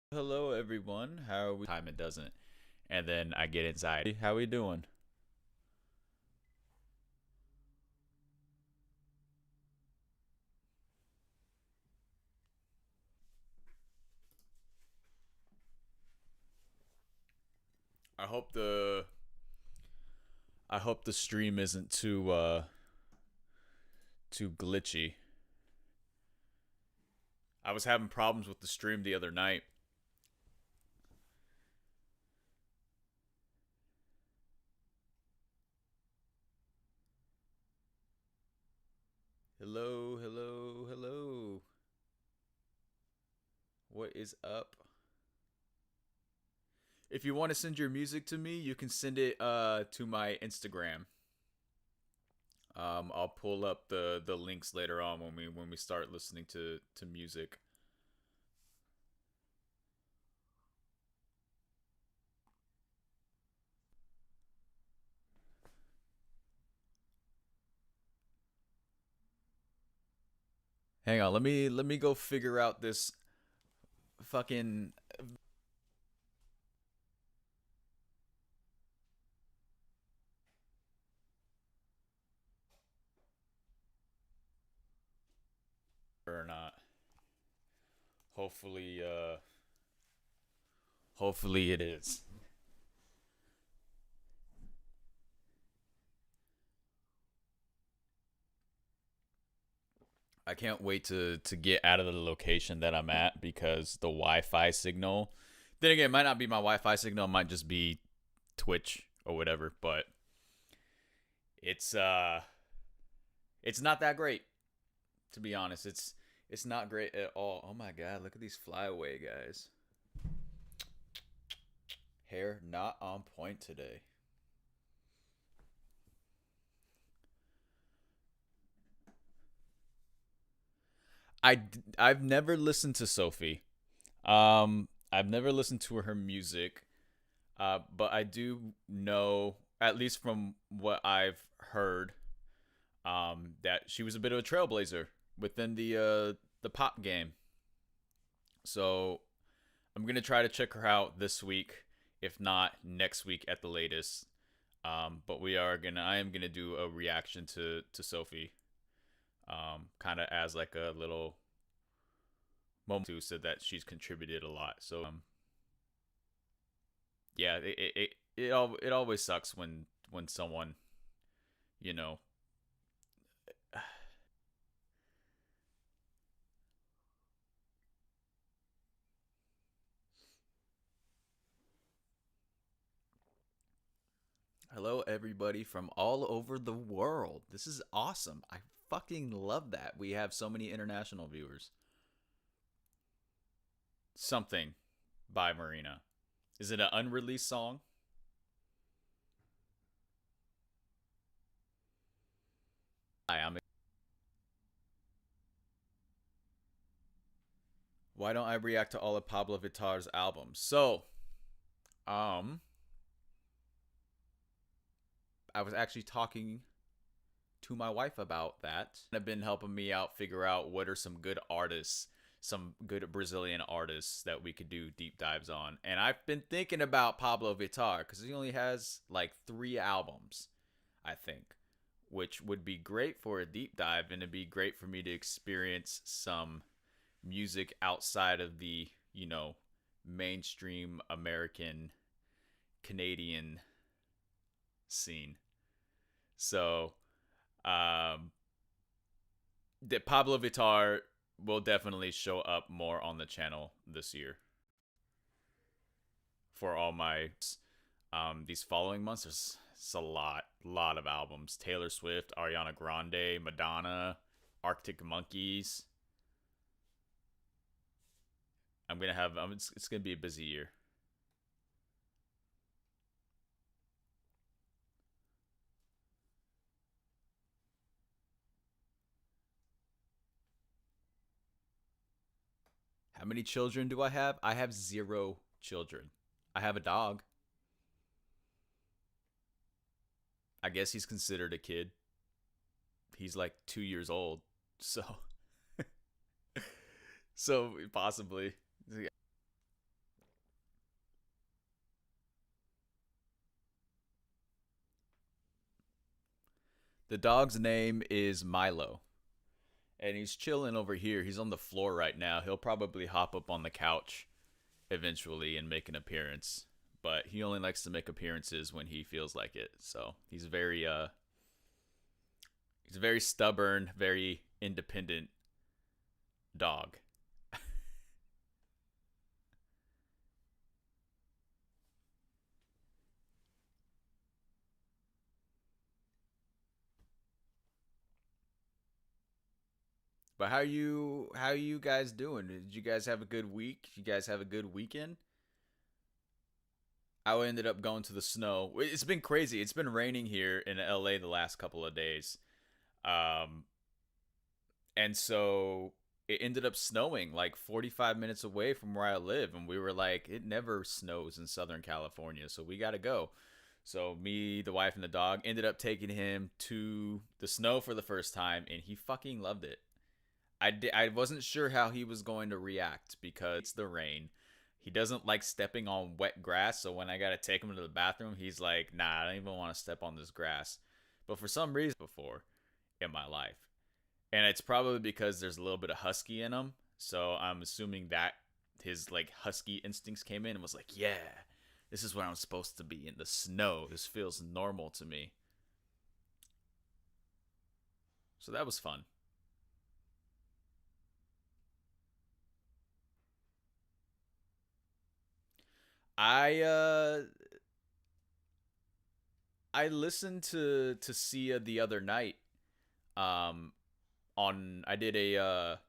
Hello, everyone. How are we? Time it doesn't, and then I get anxiety. How we doing? I hope the I hope the stream isn't too glitchy. I was having problems with the stream the other night. Hello, hello, hello. What is up? If you want to send your music to me, you can send it to my Instagram. I'll pull up the links later on when we start listening to music. Hang on, let me go figure out this fucking or not. Hopefully hopefully it is. I can't wait to get out of the location that I'm at because the Wi-Fi signal. Then again, it might not be my Wi-Fi signal, it might just be Twitch or whatever, but it's it's not that great to be honest. It's not great at all. Oh my god, look at these flyaway guys. Hair not on point today. I I've never listened to Sophie. I've never listened to her music, but I do know, at least from what I've heard, that she was a bit of a trailblazer within the pop game. So I'm gonna try to check her out this week, if not next week at the latest. But I am gonna do a reaction to Sophie, kind of as like a little moment too, so that she's contributed a lot. So yeah, it always sucks when someone, you know. Hello, everybody from all over the world. This is awesome. I fucking love that. We have so many international viewers. Something by Marina. Is it an unreleased song? Hi, I'm. Why don't I react to all of Pablo Vittar's albums? So, um, I was actually talking to my wife about that. Have been helping me out figure out what are some good artists, some good Brazilian artists that we could do deep dives on. And I've been thinking about Pablo Vittar because he only has like 3 albums, I think, which would be great for a deep dive, and it'd be great for me to experience some music outside of the, mainstream American Canadian scene. So, um, the Pablo Vittar will definitely show up more on the channel this year for all my these following months. There's a lot of albums: Taylor Swift, Ariana Grande, Madonna, Arctic Monkeys. I'm gonna have it's gonna be a busy year. How many children do I have? I have 0 children. I have a dog. I guess he's considered a kid. He's like 2 years old, so so possibly. The dog's name is Milo, and he's chilling over here. He's on the floor right now. He'll probably hop up on the couch eventually and make an appearance, but he only likes to make appearances when he feels like it. So he's a very stubborn, very independent dog. But how you guys doing? Did you guys have a good week? Did you guys have a good weekend? I ended up going to the snow. It's been crazy. It's been raining here in LA the last couple of days. Um and so it ended up snowing like 45 minutes away from where I live, and we were like, it never snows in Southern California, so we got to go. So me, the wife, and the dog ended up taking him to the snow for the first time, and he fucking loved it. I wasn't sure how he was going to react because it's the rain. He doesn't like stepping on wet grass, so when I got to take him to the bathroom, he's like, "Nah, I don't even want to step on this grass." But for some reason before in my life. And it's probably because there's a little bit of husky in him. So I'm assuming that his like husky instincts came in and was like, "Yeah, this is where I'm supposed to be in the snow. This feels normal to me." So that was fun. I uh I listened to Sia the other night. Um on I did a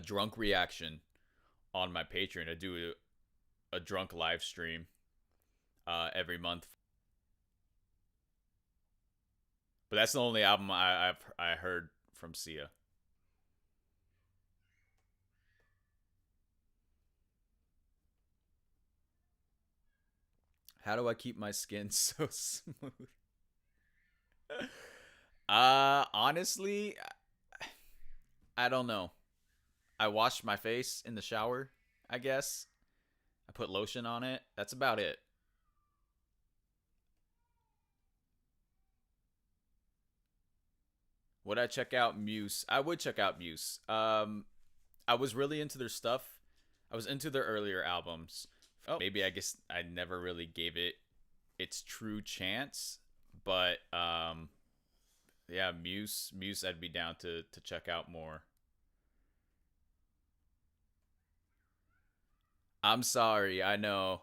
drunk reaction on my Patreon. I do a drunk live stream every month. But that's the only album I heard from Sia. How do I keep my skin so smooth? Honestly, I don't know. I wash my face in the shower, I guess. I put lotion on it. That's about it. Would I check out Muse? I would check out Muse. I was really into their stuff. I was into their earlier albums. Maybe I guess I never really gave it its true chance, but yeah, Muse, I'd be down to check out more. I'm sorry, I know.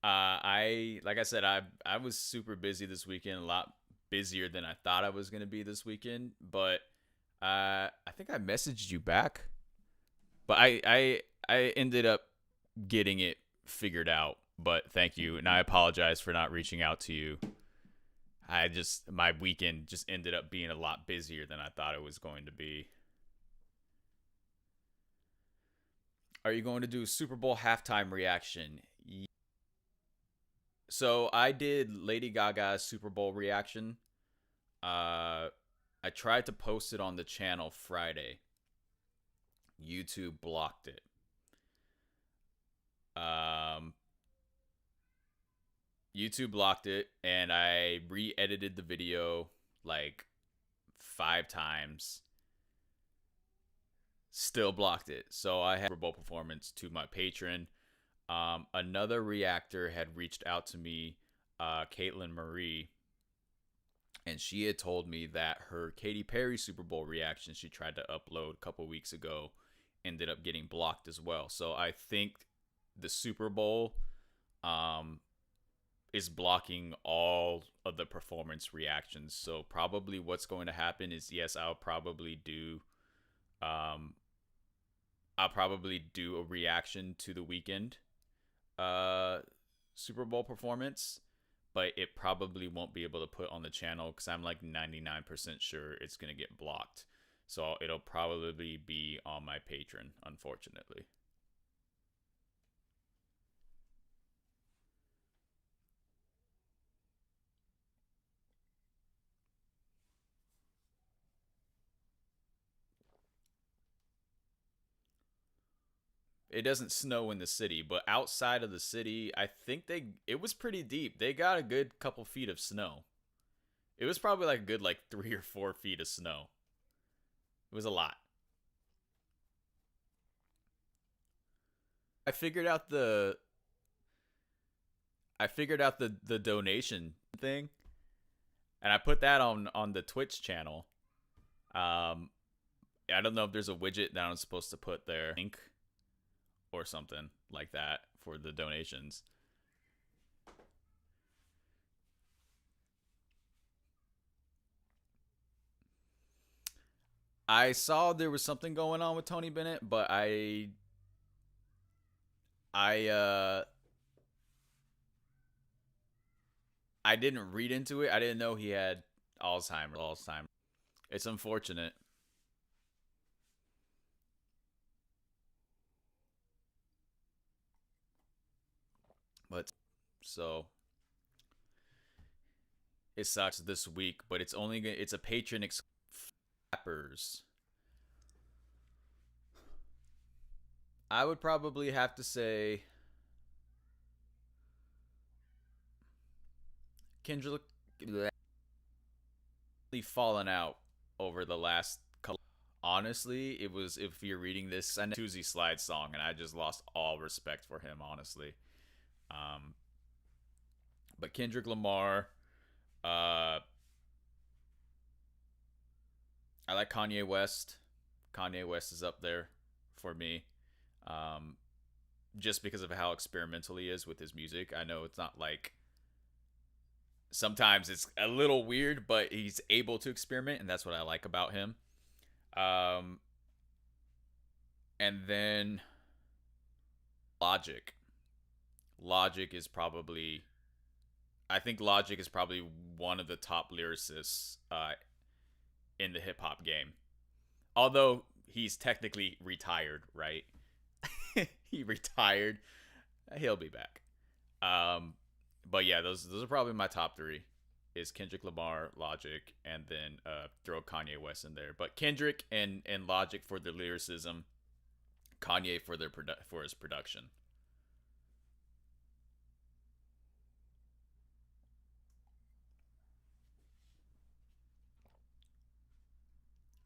I like I said, I was super busy this weekend, a lot busier than I thought I was gonna be this weekend. But I think I messaged you back, but I ended up getting it figured out. But thank you, and I apologize for not reaching out to you. I just my weekend just ended up being a lot busier than I thought it was going to be. Are you going to do a Super Bowl halftime reaction? So I did Lady Gaga's Super Bowl reaction. I tried to post it on the channel Friday. YouTube blocked it. Um, YouTube blocked it, and I re-edited the video like 5 times. Still blocked it. So I had a Super Bowl performance to my patron. Another reactor had reached out to me, Caitlin Marie, and she had told me that her Katy Perry Super Bowl reaction she tried to upload a couple weeks ago ended up getting blocked as well. So I think the Super Bowl um, is blocking all of the performance reactions. So probably what's going to happen is yes, um, I'll probably do a reaction to the weekend uh Super Bowl performance, but it probably won't be able to put on the channel because I'm like 99% sure it's gonna get blocked. So it'll probably be on my Patreon, unfortunately. It doesn't snow in the city, but outside of the city, I think it was pretty deep. They got a good couple feet of snow. It was probably like a good like 3 or 4 feet of snow. It was a lot. I figured out the the donation thing, and I put that on the Twitch channel. Um, I don't know if there's a widget that I'm supposed to put there, link or something like that for the donations. I saw there was something going on with Tony Bennett, but I uh I didn't read into it. I didn't know he had Alzheimer's. Alzheimer's. It's unfortunate. But so it sucks this week, but it's a patron flappers. I would probably have to say Kendrick fallen out over the last couple. Honestly, it was, if you're reading this, I know Tuesday Slide song, and I just lost all respect for him. Honestly, um, but Kendrick Lamar, uh, I like Kanye West. Kanye West is up there for me, um, just because of how experimental he is with his music. I know it's not like, sometimes it's a little weird, but he's able to experiment, and that's what I like about him. Um, and then Logic. Logic is probably, I think Logic is probably one of the top lyricists in the hip hop game. Although he's technically retired, right? He retired. He'll be back. Um, but yeah, those are probably my top three. Is Kendrick Lamar, Logic, and then throw Kanye West in there. But Kendrick and Logic for their lyricism, Kanye for for his production.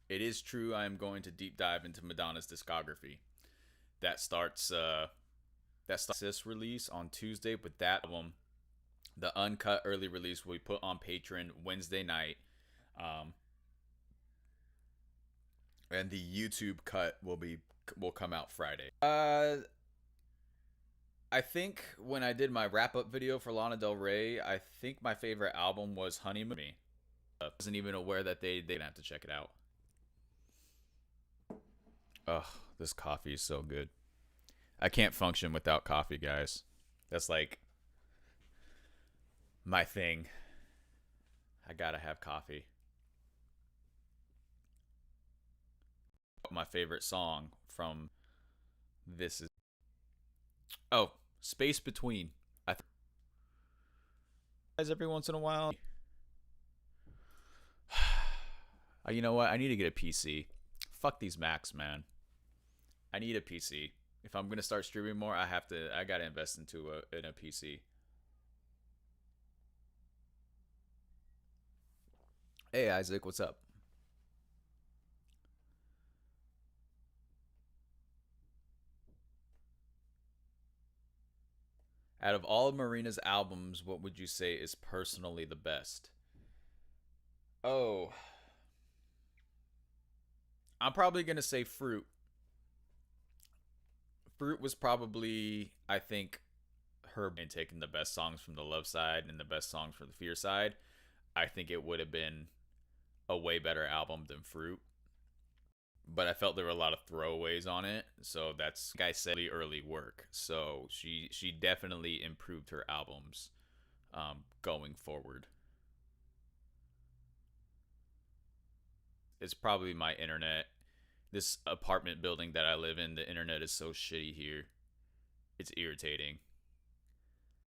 It is true. I am going to deep dive into Madonna's discography. That starts this release on Tuesday with that album. The uncut early release will be put on Patreon Wednesday night, um, and the YouTube cut will come out Friday. I think when I did my wrap up video for Lana Del Rey, I think my favorite album was Honeymoon. I wasn't even aware that they'd have to check it out. Ugh, this coffee is so good. I can't function without coffee, guys. That's like my thing. I gotta have coffee. My favorite song from this is, oh, Space Between. I guys every once in a while. You know what? I need to get a PC. Fuck these Macs, man. I need a PC. If I'm gonna start streaming more, I gotta invest into a PC. Hey Isaac, what's up? Out of all of Marina's albums, what would you say is personally the best? Oh, I'm probably gonna say Fruit. Fruit was probably, I think, her in taking the best songs from the love side and the best songs from the fear side. I think it would have been a way better album than Fruit. But I felt there were a lot of throwaways on it, so that's, like I said, really early work. So she definitely improved her albums going forward. It's probably my internet. This apartment building that I live in, the internet is so shitty here. It's irritating.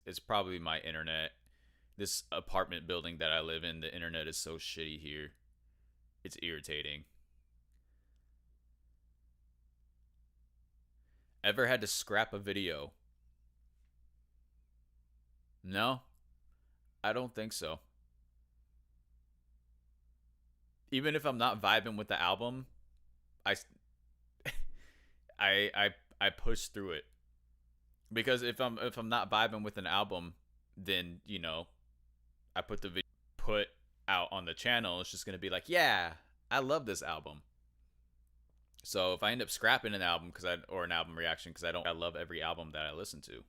It's probably my internet. This apartment building that I live in, the internet is so shitty here. It's irritating. Ever had to scrap a video? No, I don't think so. even if I'm not vibing with the album, I I push through it, because if I'm not vibing with an album, then I put the video put out on the channel. It's just gonna be like, yeah, I love this album. So if I end up scrapping an album or an album reaction because I love every album that I listen to.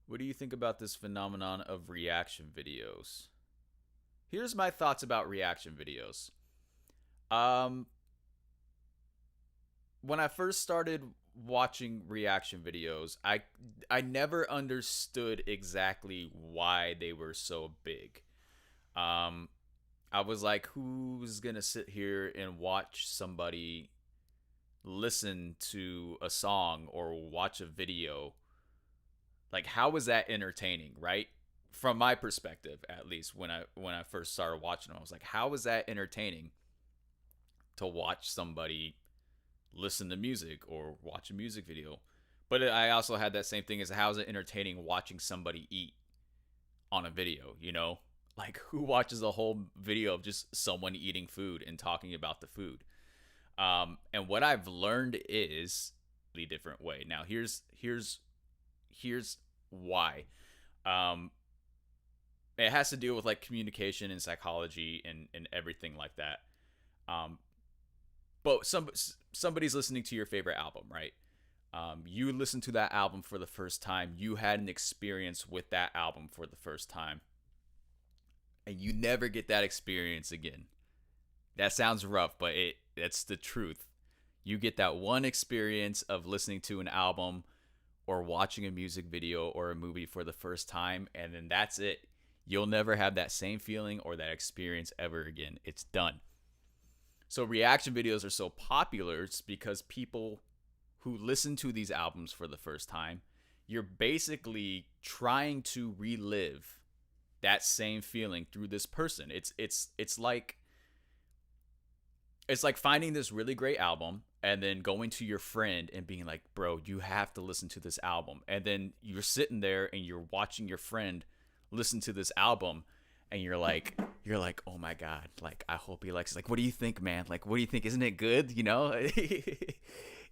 What do you think about this phenomenon of reaction videos? Here's my thoughts about reaction videos. Um, when I first started watching reaction videos, I never understood exactly why they were so big. Um, I was like, who's gonna sit here and watch somebody listen to a song or watch a video? Like, how is that entertaining, right? From my perspective, at least when I first started watching them, I was like, how is that entertaining to watch somebody listen to music or watch a music video? But I also had that same thing as, how is it entertaining watching somebody eat on a video, Like, who watches a whole video of just someone eating food and talking about the food? And what I've learned is a different way. Now, here's why. Um, it has to deal with like communication and psychology and everything like that. Um, but somebody's listening to your favorite album, right? You listened to that album for the first time. You had an experience with that album for the first time, and you never get that experience again. That sounds rough, but that's the truth. You get that one experience of listening to an album or watching a music video or a movie for the first time, and then that's it. You'll never have that same feeling or that experience ever again. It's done. So reaction videos are so popular, it's because people who listen to these albums for the first time, you're basically trying to relive that same feeling through this person. It's like finding this really great album and then going to your friend and being like, bro, you have to listen to this album. And then you're sitting there and you're watching your friend listen to this album, and you're like, oh my God, like, I hope he likes it. Like, what do you think, man? Like, what do you think? Isn't it good?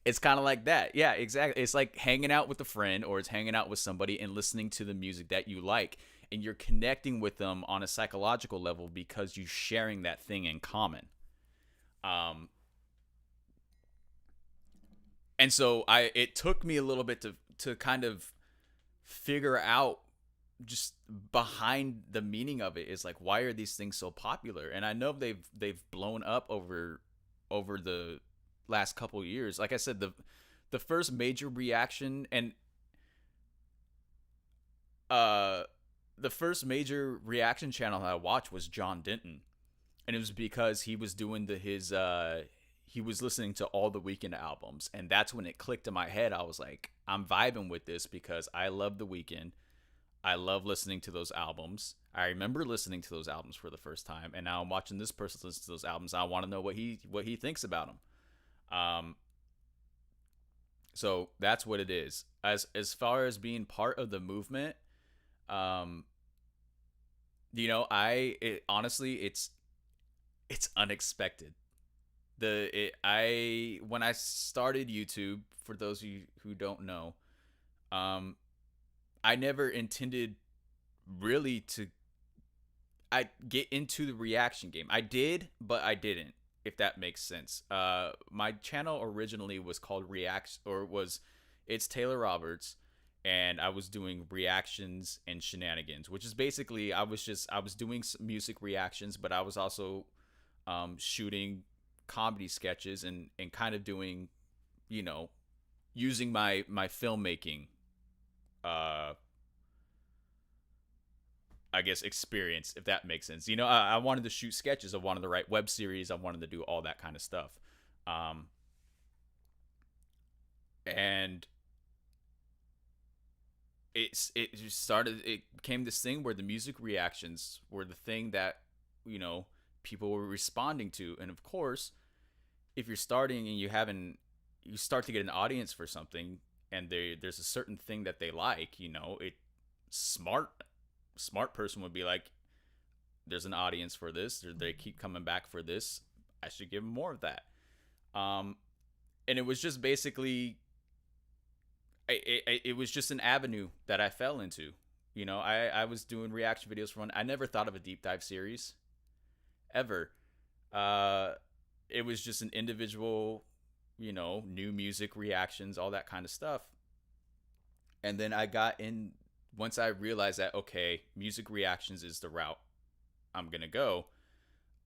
It's kind of like that. Yeah, exactly. It's like hanging out with a friend, or it's hanging out with somebody and listening to the music that you like, and you're connecting with them on a psychological level because you're sharing that thing in common. Um, and so it took me a little bit to kind of figure out just behind the meaning of it. Is like, why are these things so popular? And I know they've blown up over the last couple years. Like I said, the first major reaction and uh the first major reaction channel that I watched was John Denton, and it was because he was doing he was listening to all the Weeknd albums, and that's when it clicked in my head. I was like, I'm vibing with this because I love the Weeknd. I love listening to those albums. I remember listening to those albums for the first time, and now I'm watching this person listen to those albums. I want to know what he thinks about them. Um, so that's what it is. As far as being part of the movement, um, honestly, it's unexpected. When I started YouTube, for those of you who don't know, um, I never intended really to I get into the reaction game. I did, but I didn't, if that makes sense. My channel originally was called Reacts, or was it's Taylor Roberts, and I was doing reactions and shenanigans, which is basically I was doing music reactions, but I was also shooting comedy sketches and kind of doing, you know, using my filmmaking uh I guess experience, if that makes sense. I wanted to shoot sketches. I wanted to write web series. I wanted to do all that kind of stuff. Um, and it just started. It became this thing where the music reactions were the thing that you know people were responding to. And of course, if you're starting and you start to get an audience for something, and there's a certain thing that they like, it smart smart person would be like, there's an audience for this. They keep coming back for this. I should give them more of that. Um, and it was just basically, it was just an avenue that I fell into. I was doing reaction videos for one. I never thought of a deep dive series ever. Uh, it was just an individual, new music reactions, all that kind of stuff. And then I got in once I realized that, okay, music reactions is the route I'm gonna go.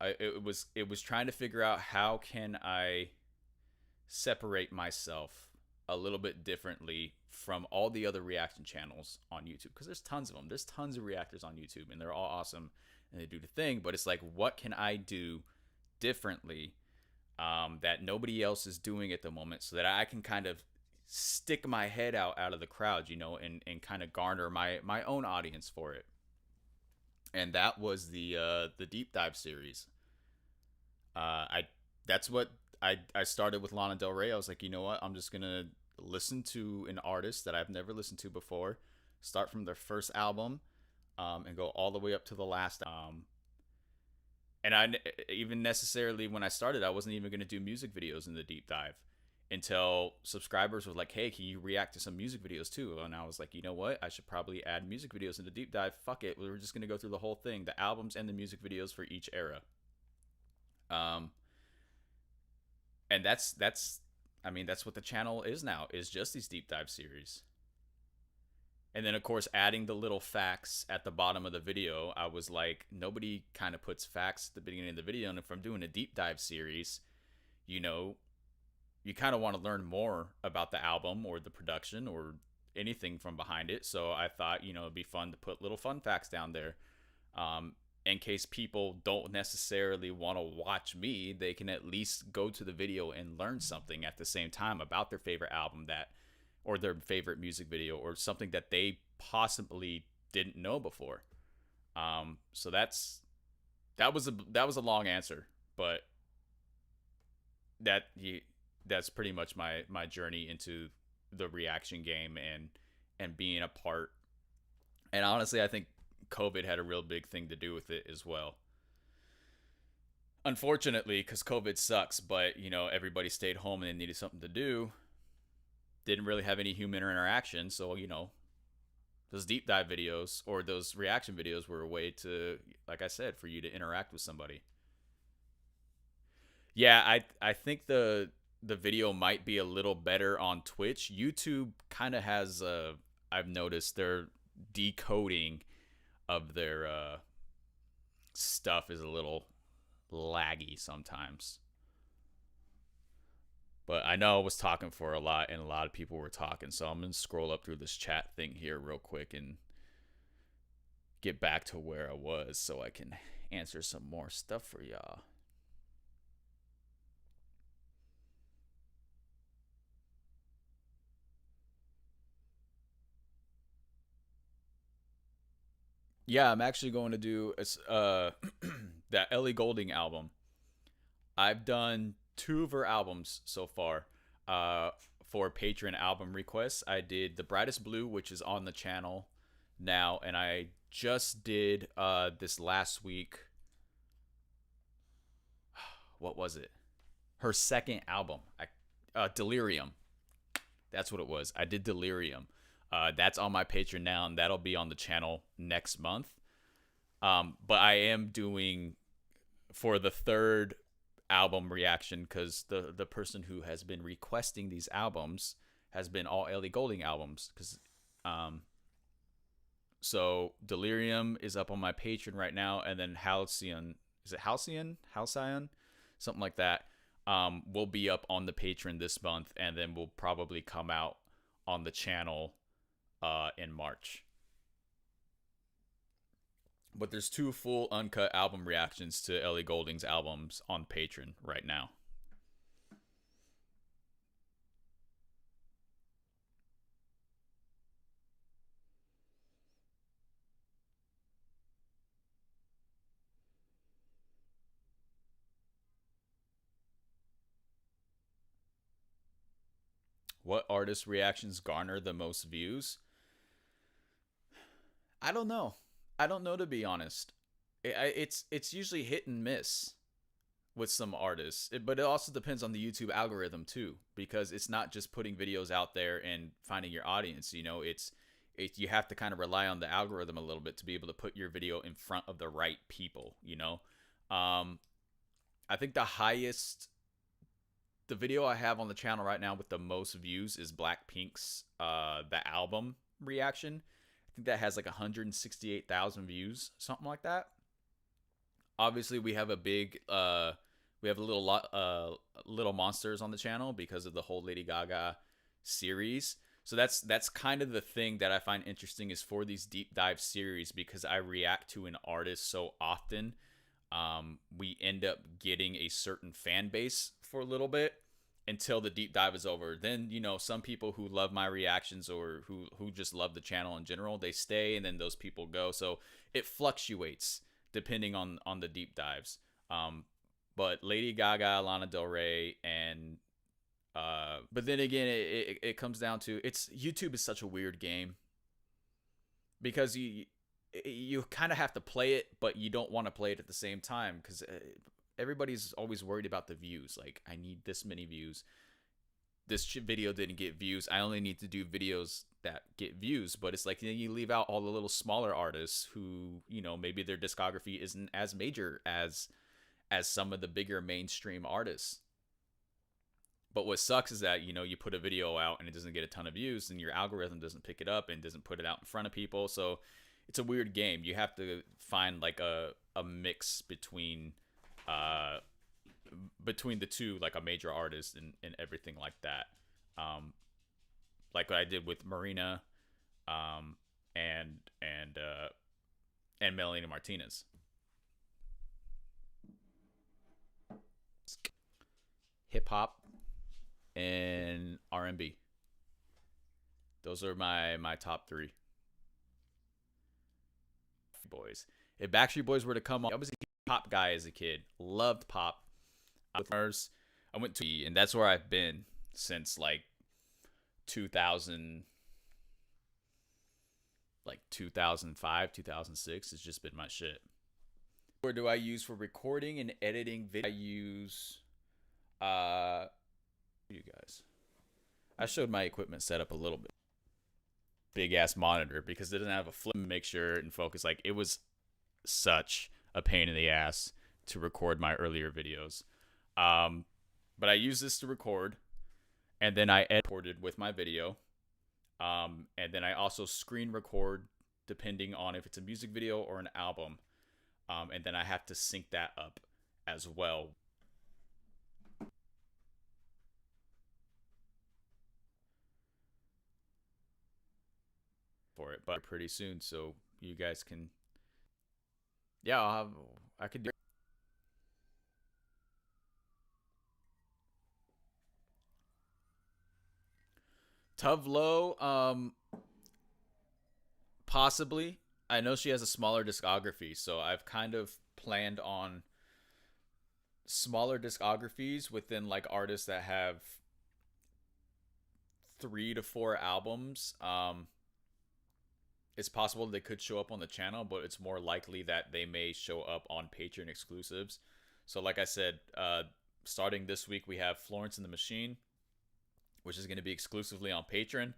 It was trying to figure out how can I separate myself a little bit differently from all the other reaction channels on YouTube, because there's tons of them. There's tons of reactors on YouTube, and they're all awesome and they do the thing. But it's like, what can I do differently that nobody else is doing at the moment, so that I can kind of stick my head out of the crowd, and kind of garner my own audience for it. And that was the deep dive series. I That's what I started with Lana Del Rey. I was like, you know what? I'm just gonna listen to an artist that I've never listened to before. Start from their first album, and go all the way up to the last. And I even necessarily when I started, I wasn't even gonna do music videos in the deep dive until subscribers were like, hey, can you react to some music videos too? And I was like, you know what? I should probably add music videos in the deep dive. Fuck it. We're just gonna go through the whole thing, the albums and the music videos for each era. And that's what the channel is now, is just these deep dive series. And then of course adding the little facts at the bottom of the video. I was like, nobody kind of puts facts at the beginning of the video, and if I'm doing a deep dive series, you kind of want to learn more about the album or the production or anything from behind it. So I thought, it'd be fun to put little fun facts down there. In case people don't necessarily want to watch me, they can at least go to the video and learn something at the same time about their favorite album, or their favorite music video, or something that they possibly didn't know before. So that was a long answer, but that's pretty much my journey into the reaction game and being a part. And honestly, I think COVID had a real big thing to do with it as well. Unfortunately, because COVID sucks, but everybody stayed home and they needed something to do. Didn't really have any human interaction, so those deep dive videos or those reaction videos were a way to, like I said, for you to interact with somebody. Yeah, I think the video might be a little better on Twitch. YouTube kind of has I've noticed their decoding of their stuff is a little laggy sometimes. But I know I was talking for a lot, and a lot of people were talking, so I'm going to scroll up through this chat thing here real quick and get back to where I was so I can answer some more stuff for y'all. Yeah, I'm actually going to do that Ellie Goulding album. I've done two of her albums so far. For Patreon album requests, I did The Brightest Blue, which is on the channel now, and I just did this last week. What was it? Her second album, Delirium. That's what it was. I did Delirium. That's on my Patreon now, and that'll be on the channel next month. But I am doing for the third album reaction, because the person who has been requesting these albums has been all Ellie Goulding albums. Because so Delirium is up on my Patreon right now, and then Halcyon, is it Halcyon? Something like that. Will be up on the Patreon this month, and then will probably come out on the channel in March. But there's two full uncut album reactions to Ellie Goulding's albums on Patreon right now. What artist reactions garner the most views? I don't know. I don't know, to be honest. It's usually hit and miss with some artists, but it also depends on the YouTube algorithm too, because it's not just putting videos out there and finding your audience. You know, you have to kind of rely on the algorithm a little bit to be able to put your video in front of the right people. You know, I think the video I have on the channel right now with the most views is Blackpink's the album reaction. I think that has like 168,000 views, something like that. Obviously, we have a big we have a little monsters on the channel because of the whole Lady Gaga series. So that's kind of the thing that I find interesting is for these deep dive series, because I react to an artist so often, we end up getting a certain fan base for a little bit until the deep dive is over. Then, you know, some people who love my reactions or who just love the channel in general, they stay, and then those people go. So it fluctuates depending on the deep dives. But Lady Gaga, Lana Del Rey, and but then again, it comes down to, it's YouTube is such a weird game, because you kind of have to play it, but you don't want to play it at the same time, because everybody's always worried about the views. Like, I need this many views. This video didn't get views. I only need to do videos that get views. But it's like, then you leave out all the little smaller artists who, you know, maybe their discography isn't as major as some of the bigger mainstream artists. But what sucks is that, you know, you put a video out and it doesn't get a ton of views, and your algorithm doesn't pick it up and doesn't put it out in front of people. So it's a weird game. You have to find like a mix between the two, like a major artist and everything like that. Like what I did with Marina, and Melanie Martinez. Hip hop and R&B. Those are my top three. Boys. If Backstreet Boys were to come on, I was a pop guy as a kid. Loved pop. I went to, and that's where I've been since like 2000, like 2005, 2006. It's just been my shit. Where do I use for recording and editing video? I use you guys. I showed my equipment setup a little bit. Big ass monitor, because it doesn't have a flip to make sure and focus. Like, it was such a pain in the ass to record my earlier videos. But I use this to record, and then I edited with my video. And then I also screen record depending on if it's a music video or an album. And then I have to sync that up as well. For it, but pretty soon, so you guys can, yeah, I could do Tove Lo, possibly. I know she has a smaller discography, so I've kind of planned on smaller discographies within like artists that have 3 to 4 albums. It's possible they could show up on the channel, but it's more likely that they may show up on Patreon exclusives. So like I said, starting this week, we have Florence and the Machine, which is going to be exclusively on Patreon.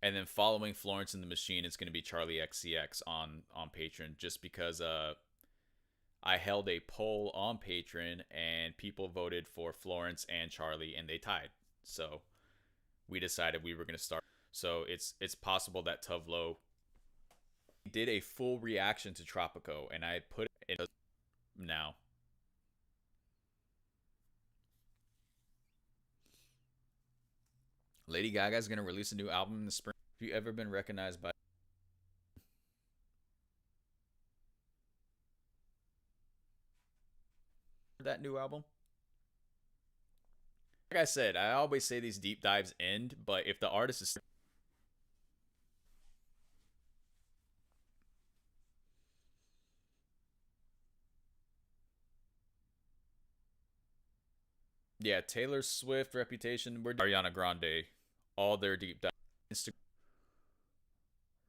And then following Florence and the Machine, it's going to be Charli XCX on Patreon, just because I held a poll on Patreon and people voted for Florence and Charli, and they tied. So we decided we were going to start. So it's possible that Tove Lo did a full reaction to Tropico, and I put it in now. Lady Gaga is going to release a new album in the spring. Have you ever been recognized by that new album? Like I said, I always say these deep dives end, but if the artist is, yeah, Taylor Swift, Reputation, we're Ariana Grande all their deep dive Instagram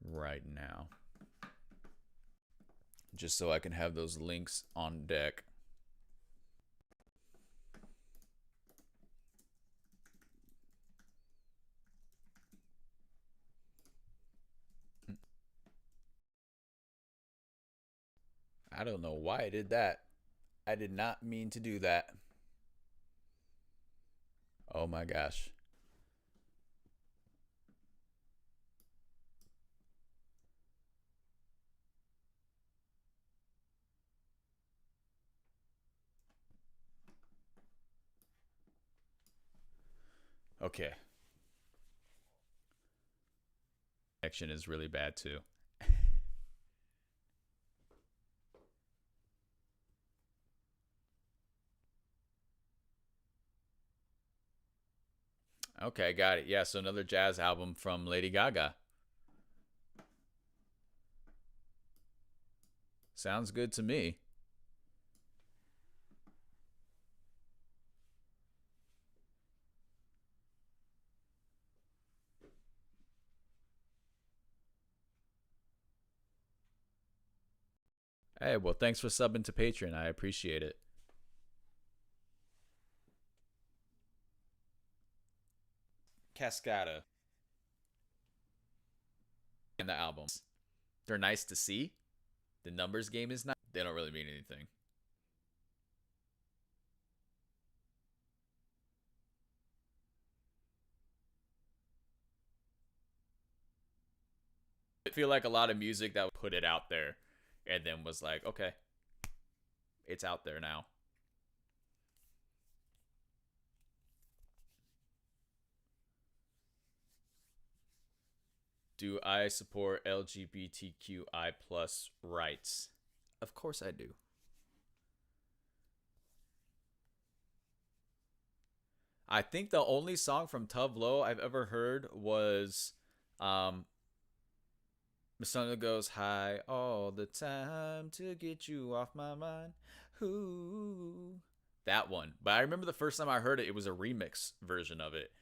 right now, just so I can have those links on deck. I don't know why I did that. I did not mean to do that. Oh my gosh. Okay. Connection is really bad too. Okay, got it. Yeah, so another jazz album from Lady Gaga. Sounds good to me. Hey, well, thanks for subbing to Patreon. I appreciate it. Cascada and the albums. They're nice to see. The numbers game is not. They don't really mean anything. I feel like a lot of music that put it out there and then was like, okay, it's out there now. Do I support LGBTQI plus rights? Of course I do. I think the only song from Tove Lo I've ever heard was um the song that goes high all the time to get you off my mind. Ooh. That one. But I remember the first time I heard it, it was a remix version of it.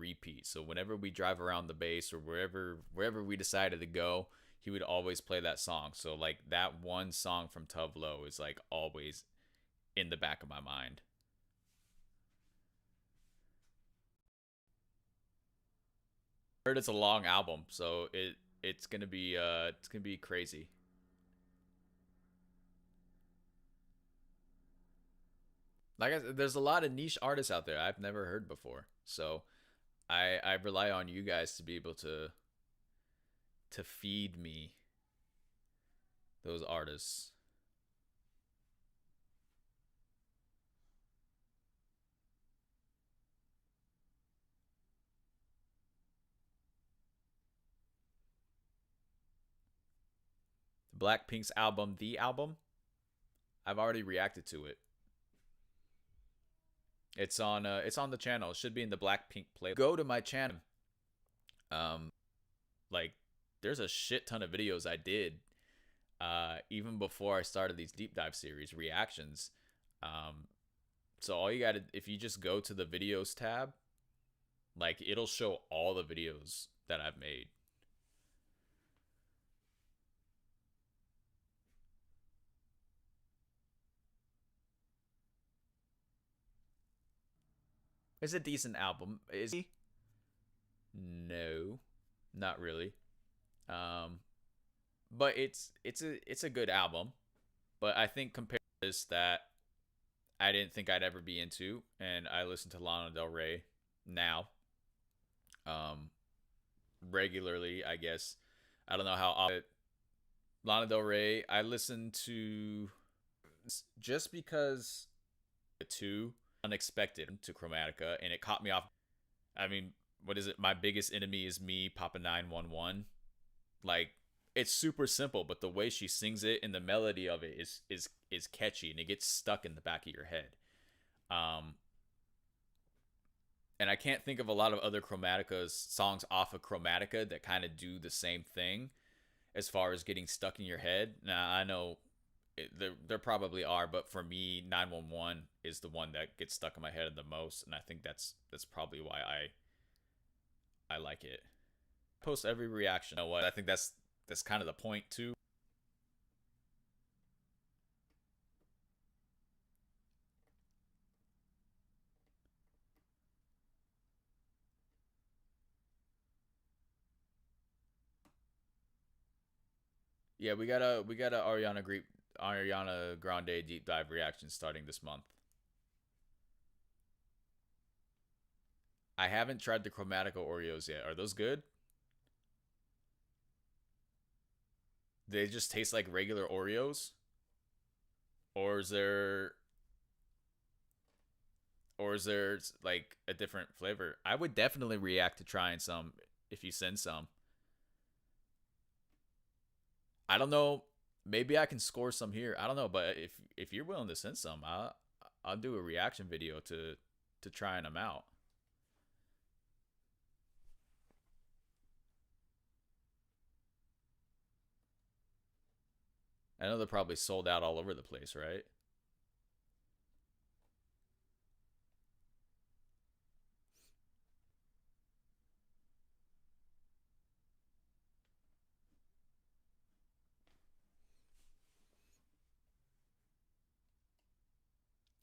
Repeat. So whenever we drive around the base or wherever we decided to go, he would always play that song. So like that one song from Tove Lo is like always in the back of my mind. I heard it's a long album, so it's gonna be crazy. Like I said, there's a lot of niche artists out there I've never heard before. So I rely on you guys to be able to feed me those artists. Blackpink's album, The Album, I've already reacted to it. It's on the channel. It should be in the Blackpink play. Go to my channel. Um like there's a shit ton of videos I did even before I started these deep dive series reactions. Um so all you got to if you just go to the videos tab, like it'll show all the videos that I've made. It's a decent album. Is he? No, not really. Um, but it's a good album. But I think compared to this that I didn't think I'd ever be into, and I listen to Lana Del Rey now, um, regularly. I guess I don't know how often. Lana Del Rey. I listen to just because the two unexpected to Chromatica, and it caught me off. I mean, what is it? My biggest enemy is me, Papa 911. Like it's super simple, but the way she sings it and the melody of it is catchy and it gets stuck in the back of your head. Um, and I can't think of a lot of other Chromatica's songs off of Chromatica that kind of do the same thing as far as getting stuck in your head. Now I know there probably are, but for me, 911 is the one that gets stuck in my head the most, and I think that's probably why I like it. Post every reaction. You know what? I think that's kind of the point too. Yeah, we got a Ariana Grande deep dive reaction starting this month. I haven't tried the Chromatica Oreos yet. Are those good? They just taste like regular Oreos, or is there like a different flavor? I would definitely react to trying some if you send some. I don't know. Maybe I can score some here. I don't know, but if you're willing to send some, I'll do a reaction video to trying them out. I know they're probably sold out all over the place, right?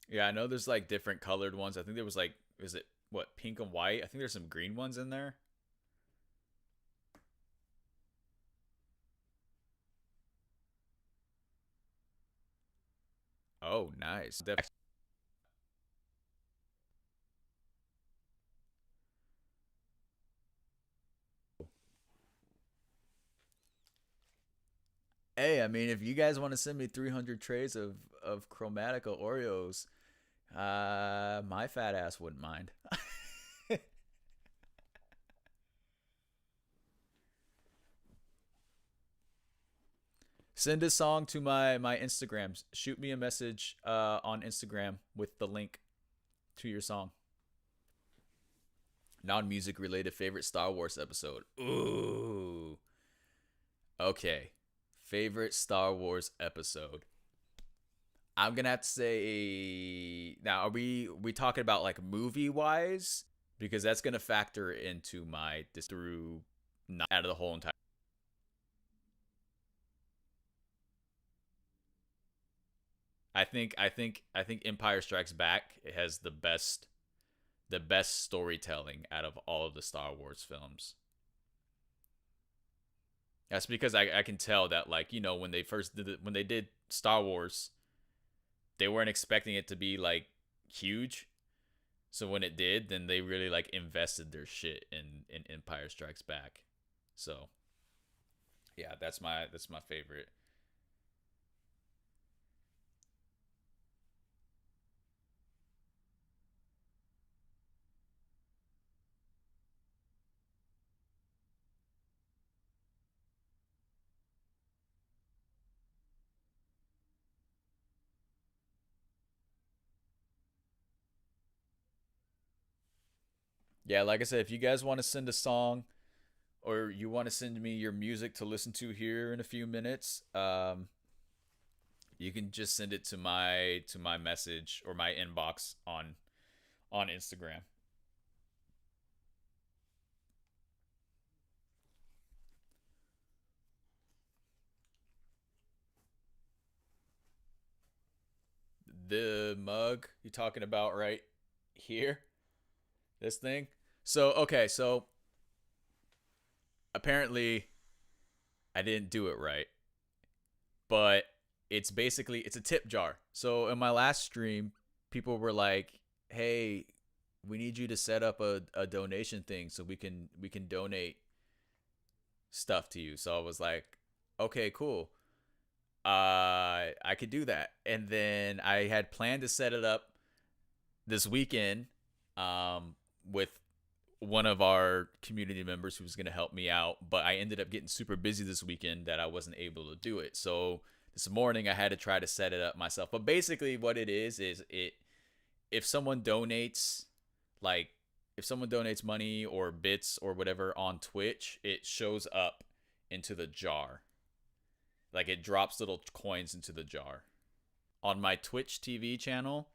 Yeah, I know there's like different colored ones. I think there was like, is it what, pink and white? I think there's some green ones in there. Oh, nice. Hey, I mean, if you guys want to send me 300 trays of Chromatica Oreos, my fat ass wouldn't mind. Send a song to my Instagrams. Shoot me a message on Instagram with the link to your song. Non-music related favorite Star Wars episode. Ooh. Okay. Favorite Star Wars episode. I'm gonna have to say now. Are we talking about like movie wise? Because that's gonna factor into my this through not out of the whole entire. I think Empire Strikes Back has the best storytelling out of all of the Star Wars films. That's because I can tell that like when they first did it, when they did Star Wars, they weren't expecting it to be like huge. So when it did, then they really like invested their shit in Empire Strikes Back. So yeah, that's my favorite. Yeah, like I said, if you guys want to send a song or you want to send me your music to listen to here in a few minutes, you can just send it to my message or my inbox on Instagram. The mug you talking about right here, this thing. So okay, so apparently I didn't do it right, but it's a tip jar. So in my last stream, people were like, "Hey, we need you to set up a donation thing so we can donate stuff to you." So I was like, "Okay, cool. I could do that." And then I had planned to set it up this weekend with one of our community members who was going to help me out, but I ended up getting super busy this weekend that I wasn't able to do it. So this morning I had to try to set it up myself. But basically what it is it if someone donates like if someone donates money or bits or whatever on Twitch, it shows up into the jar. Like it drops little coins into the jar. On my Twitch TV channel,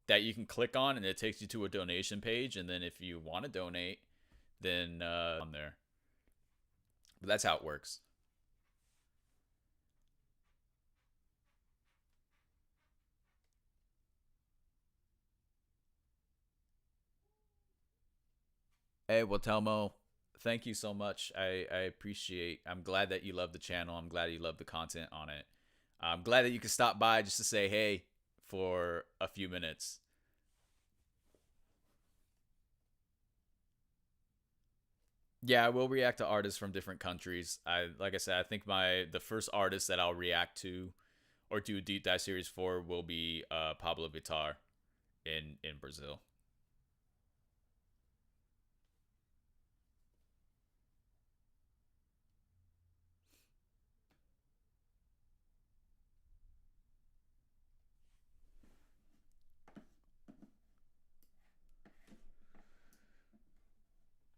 that you can click on and it takes you to a donation page, and then if you want to donate, than on there. But that's how it works. Hey, well, Telmo, thank you so much. I appreciate. I'm glad that you love the channel. I'm glad you love the content on it. I'm glad that you could stop by just to say hey for a few minutes. Yeah, I will react to artists from different countries. Like I said, I think the first artist that I'll react to or do a deep dive series for will be Pablo Vittar in Brazil.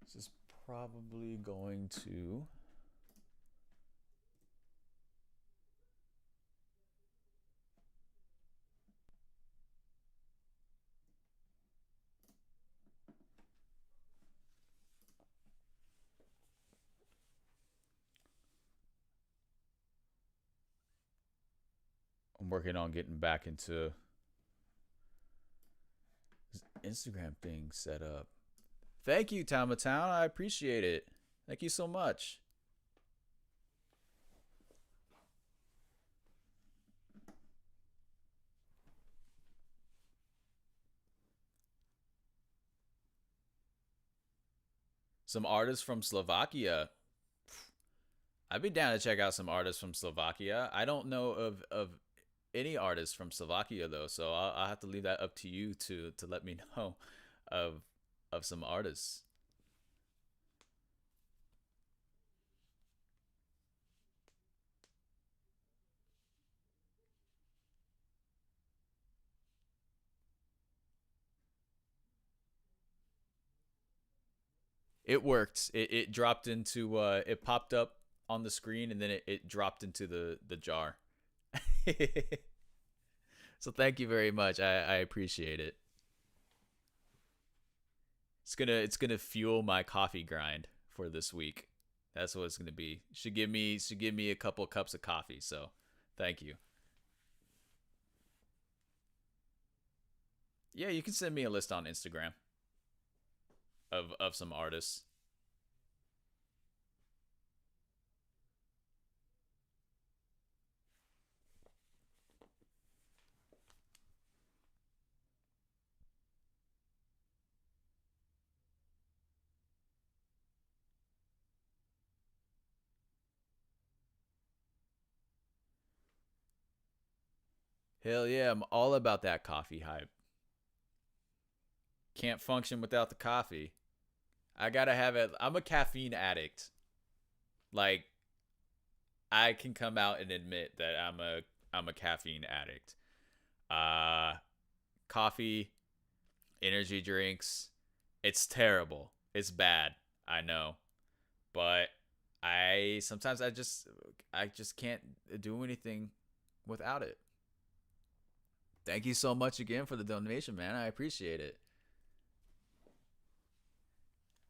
This is probably going to. I'm working on getting back into this Instagram thing set up. Thank you, Town. I appreciate it. Thank you so much. Some artists from Slovakia. I'd be down to check out some artists from Slovakia. I don't know of any artists from Slovakia though, so I'll have to leave that up to you to let me know of of some artists. It worked. It dropped into it popped up on the screen and then it dropped into the jar. So thank you very much. I appreciate it. It's gonna fuel my coffee grind for this week. That's what it's gonna be. Should give me a couple cups of coffee. So thank you. Yeah, you can send me a list on Instagram of some artists. Hell yeah, I'm all about that coffee hype. Can't function without the coffee. I gotta have it. I'm a caffeine addict. Like I can come out and admit that I'm a caffeine addict. Uh, Coffee, energy drinks, it's terrible. It's bad. I know, but I sometimes I just can't do anything without it. Thank you so much again for the donation, man. I appreciate it.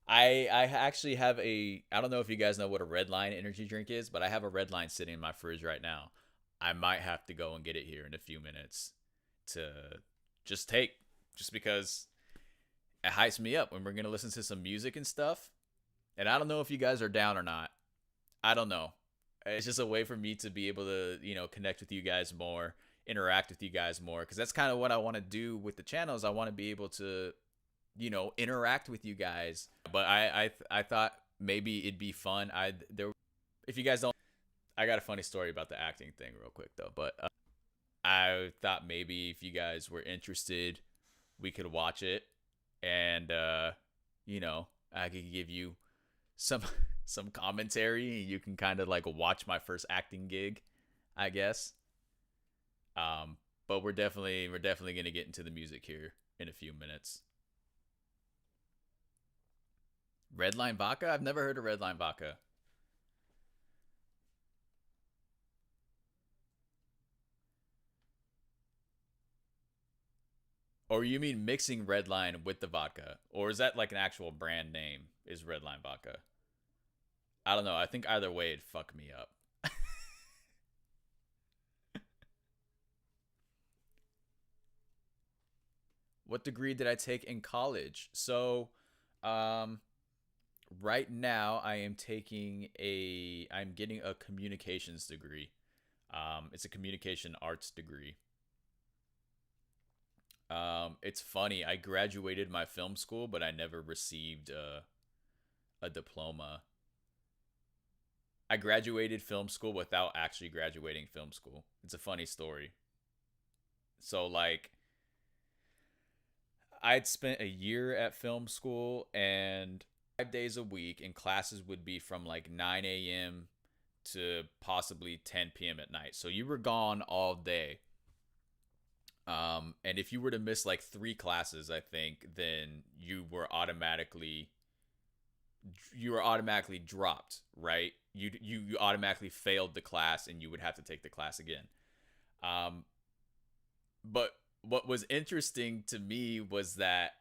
I actually have a I don't know if you guys know what a red line energy drink is, but I have a red line sitting in my fridge right now. I might have to go and get it here in a few minutes to just take just because it hypes me up when we're gonna listen to some music and stuff. And I don't know if you guys are down or not. I don't know. It's just a way for me to be able to, connect with you guys more, interact with you guys more, because that's kind of what I want to do with the channels. I want to be able to, interact with you guys. But I thought maybe it'd be fun. If you guys don't, I got a funny story about the acting thing real quick though. But I thought maybe if you guys were interested, we could watch it, and I could give you some some commentary. You can kind of like watch my first acting gig, I guess. But we're definitely gonna get into the music here in a few minutes. Redline vodka? I've never heard of Redline vodka. Or you mean mixing red line with the vodka? Or is that like an actual brand name? Is red line vodka? I don't know. I think either way it'd fuck me up. What degree did I take in college? So, um, right now I'm getting a communications degree. It's a communication arts degree. It's funny. I graduated my film school, but I never received a diploma. I graduated film school without actually graduating film school. It's a funny story. So like I'd spent a year at film school and 5 days a week, and classes would be from like 9 a.m. to possibly 10 p.m. at night. So you were gone all day. And if you were to miss like three classes, I think, then you were automatically dropped, right? You automatically failed the class, and you would have to take the class again. Um, but what was interesting to me was that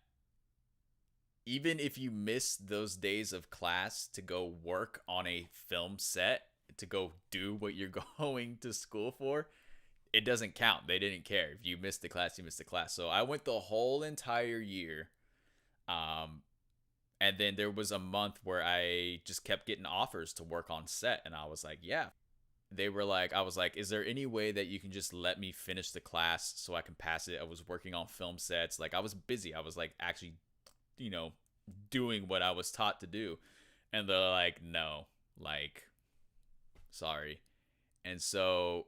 even if you miss those days of class to go work on a film set, to go do what you're going to school for, it doesn't count. They didn't care. If you missed the class, you missed the class. So I went the whole entire year. Um, and then there was a month where I just kept getting offers to work on set. And I was like, yeah. I was like, is there any way that you can just let me finish the class so I can pass it? I was working on film sets. Like, I was busy. I was like actually, you know, doing what I was taught to do. And they're like, no, like, sorry. And so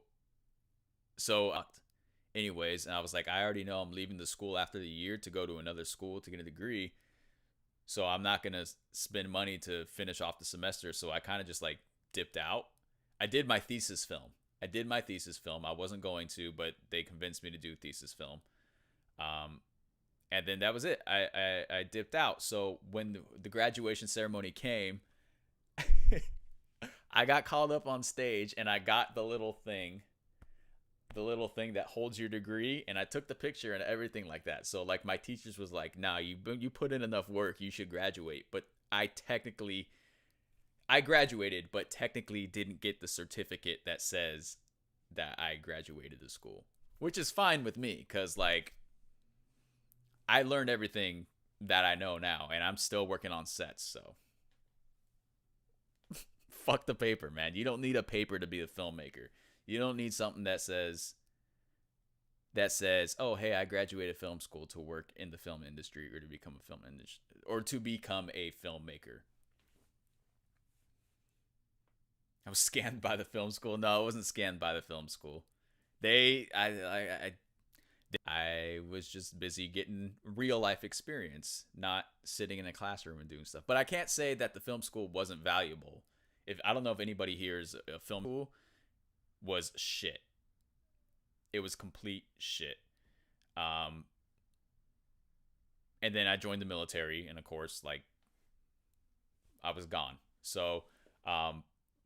anyways, and I was like, I already know I'm leaving the school after the year to go to another school to get a degree. So I'm not going to spend money to finish off the semester. So I kind of just like dipped out. I did my thesis film. I wasn't going to, but they convinced me to do thesis film. Um, and then that was it. I dipped out. So when the graduation ceremony came, I got called up on stage and I got the little thing that holds your degree, and I took the picture and everything like that. So like my teachers was like, "Nah, you put in enough work, you should graduate." But I graduated, but technically didn't get the certificate that says that I graduated the school, which is fine with me cuz like I learned everything that I know now and I'm still working on sets, so fuck the paper, man. You don't need a paper to be a filmmaker. You don't need something that says, "Oh, hey, I graduated film school to work in the film industry or to become a film industry or to become a filmmaker." I was scanned by the film school. No, I wasn't scanned by the film school. They, I was just busy getting real life experience, not sitting in a classroom and doing stuff. But I can't say that the film school wasn't valuable. If I don't know if anybody here is a film school, was shit. It was complete shit. Um, and then I joined the military, and of course, like I was gone. So,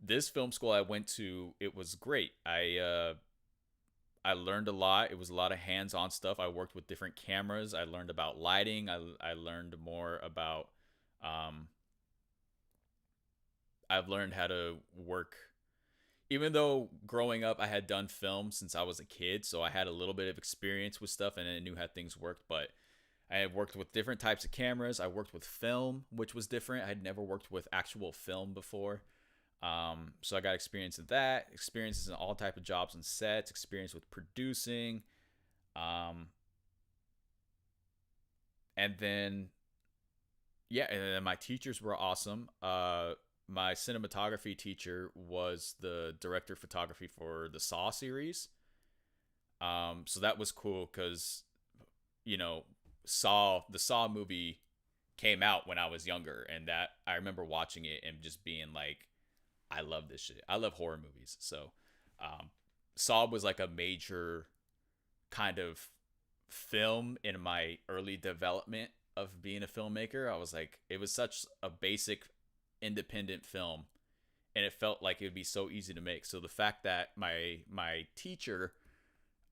this film school I went to, it was great. I learned a lot. It was a lot of hands-on stuff. I worked with different cameras. I learned about lighting. I learned more about um, I've learned how to work. Even though growing up I had done film since I was a kid, so I had a little bit of experience with stuff and I knew how things worked, but I had worked with different types of cameras. I worked with film, which was different. I had never worked with actual film before. So I got experience in that, experiences in all type of jobs and sets, experience with producing. Um, and then yeah, and then my teachers were awesome. My cinematography teacher was the director of photography for the Saw series. So that was cool because you know the Saw movie came out when I was younger, and that I remember watching it and just being like, I love this shit. I love horror movies. So, um, Saw was like a major kind of film in my early development of being a filmmaker. I was like, it was such a basic independent film and it felt like it would be so easy to make. So the fact that my teacher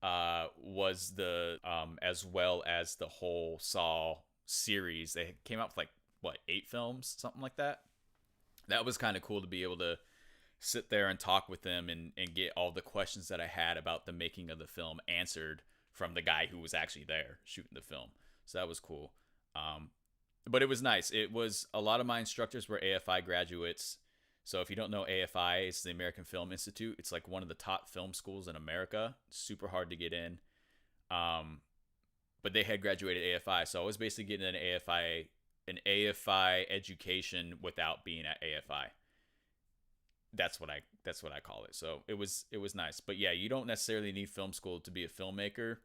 was the as well as the whole Saw series. They came out with like what 8 films, something like that. That was kind of cool to be able to sit there and talk with them and get all the questions that I had about the making of the film answered from the guy who was actually there shooting the film. So that was cool. Um, but it was nice. It was a lot of my instructors were AFI graduates. So if you don't know AFI, it's the American Film Institute. It's like one of the top film schools in America. It's super hard to get in. Um, but they had graduated AFI, so I was basically getting an AFI education without being at AFI. That's what I call it. So it was nice. But yeah, you don't necessarily need film school to be a filmmaker.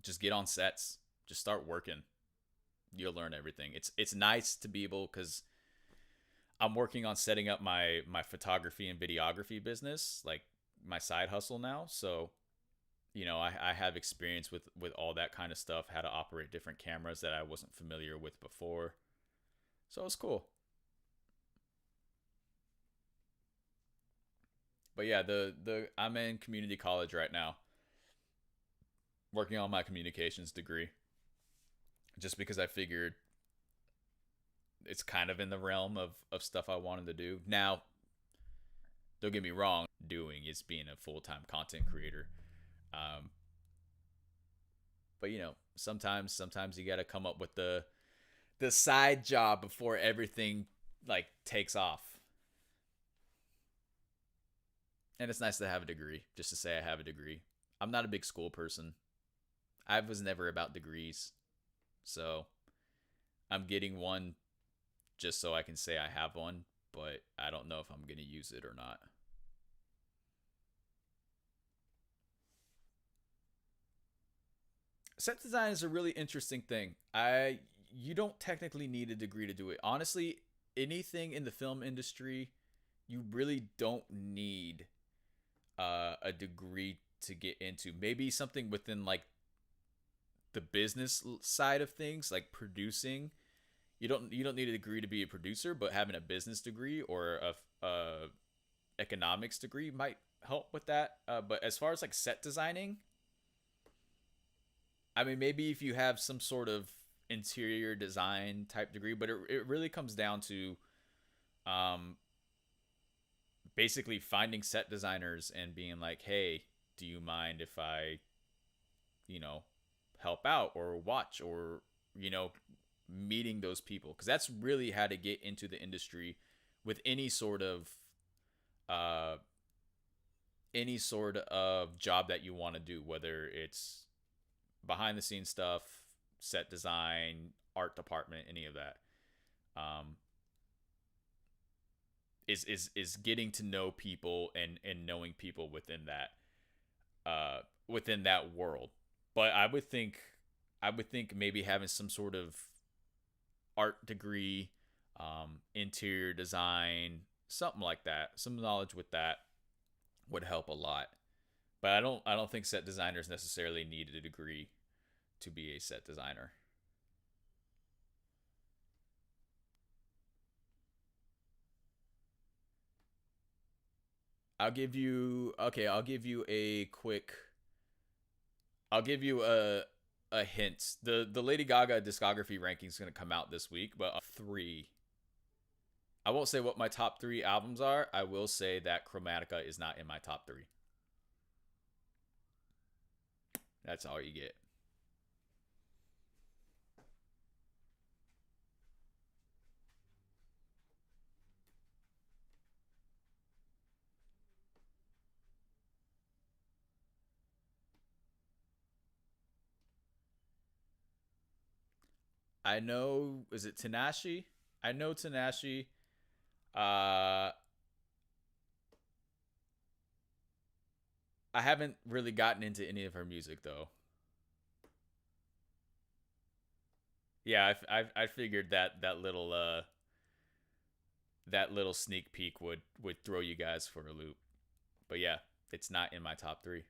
Just get on sets. Just start working. You'll learn everything. It's nice to be able because I'm working on setting up my photography and videography business, like my side hustle now. So I have experience with all that kind of stuff, how to operate different cameras that I wasn't familiar with before. So it's cool. But yeah, the I'm in community college right now, working on my communications degree, just because I figured it's kind of in the realm of stuff I wanted to do. Now, don't get me wrong, doing is being a full-time content creator. Um, but sometimes you got to come up with the side job before everything like takes off. And it's nice to have a degree, just to say I have a degree. I'm not a big school person. I was never about degrees. So I'm getting one just so I can say I have one, but I don't know if I'm going to use it or not. Set design is a really interesting thing. I You don't technically need a degree to do it. Honestly, anything in the film industry, you really don't need a degree to get into. Maybe something within like the business side of things, like producing. You don't need a degree to be a producer, but having a business degree or a economics degree might help with that. But as far as like set designing, I mean, maybe if you have some sort of interior design type degree, but it really comes down to um, basically finding set designers and being like, hey, do you mind if I, you know, help out or watch or, you know, meeting those people? Because that's really how to get into the industry with uh, any sort of job that you want to do, whether it's behind the scenes stuff, set design, art department, any of that. Um, is getting to know people and knowing people within that world. But I would think maybe having some sort of art degree, interior design, something like that, some knowledge with that would help a lot. But I don't think set designers necessarily need a degree to be a set designer. I'll give you a quick I'll give you a hint. The Lady Gaga discography ranking is going to come out this week, but 3. I won't say what my top 3 albums are. I will say that Chromatica is not in my top 3. That's all you get. I know, is it Tanashi? I know Tanashi. Uh I haven't really gotten into any of her music though. Yeah, I figured that little sneak peek would throw you guys for a loop. But yeah, it's not in my top 3.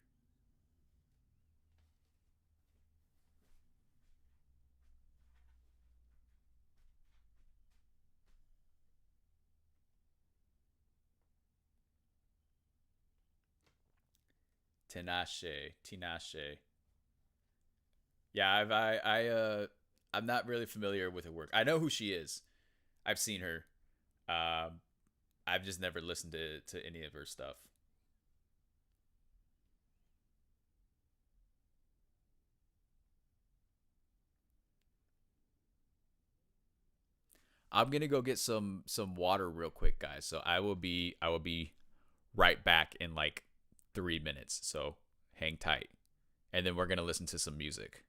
Tinashe. Yeah, I'm not really familiar with her work. I know who she is. I've seen her. Um, I've just never listened to any of her stuff. I'm gonna go get some water real quick, guys. So I will be right back in like 3 minutes. So hang tight, and then we're gonna listen to some music.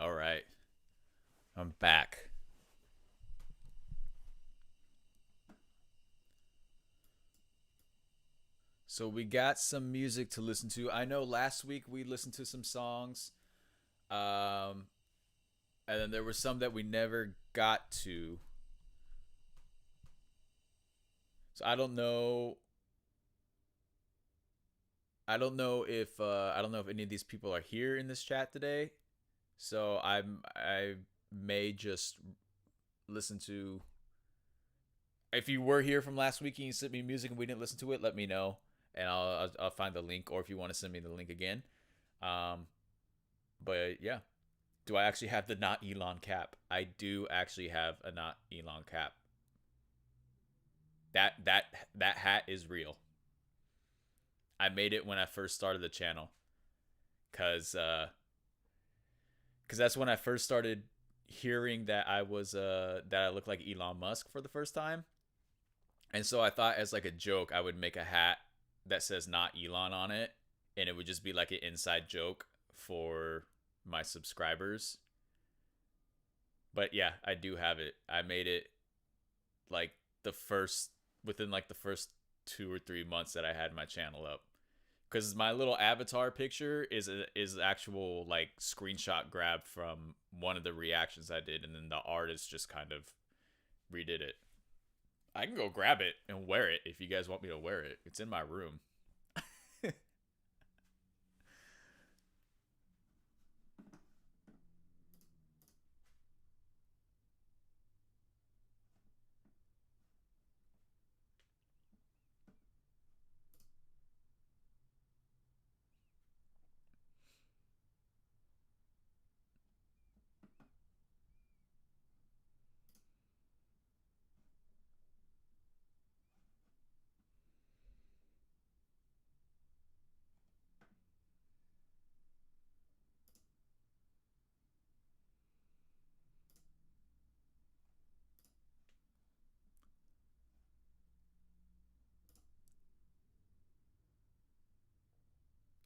All right, I'm back. So we got some music to listen to. I know last week we listened to some songs, um, and then there were some that we never got to. So I don't know if any of these people are here in this chat today. So I may just listen to. If you were here from last week and you sent me music and we didn't listen to it, let me know, and I'll find the link. Or if you want to send me the link again, um, but yeah, do I actually have the not Elon cap? I do actually have a not Elon cap. That hat is real. I made it when I first started the channel, cause that's when I first started hearing that I looked like Elon Musk for the first time. And so I thought, as like a joke, I would make a hat that says not Elon on it, and it would just be like an inside joke for my subscribers. But yeah, I do have it. I made it like within like the first 2 or 3 months that I had my channel up, because my little avatar picture is actual like screenshot grab from one of the reactions I did, and then the artist just kind of redid it. I can go grab it and wear it if you guys want me to wear it. It's in my room.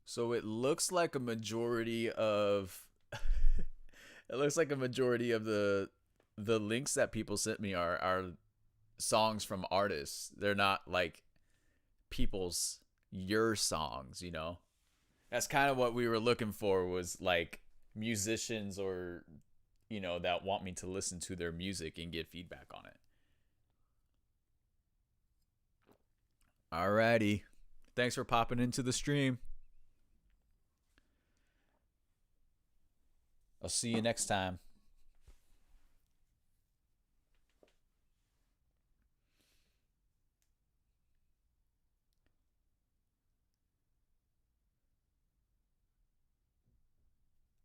So it looks like a majority of it looks like a majority of the links that people sent me are songs from artists. They're not like your songs, you know. That's kind of what we were looking for, was like musicians or that want me to listen to their music and get feedback on it. Alrighty. Thanks for popping into the stream. I'll see you next time.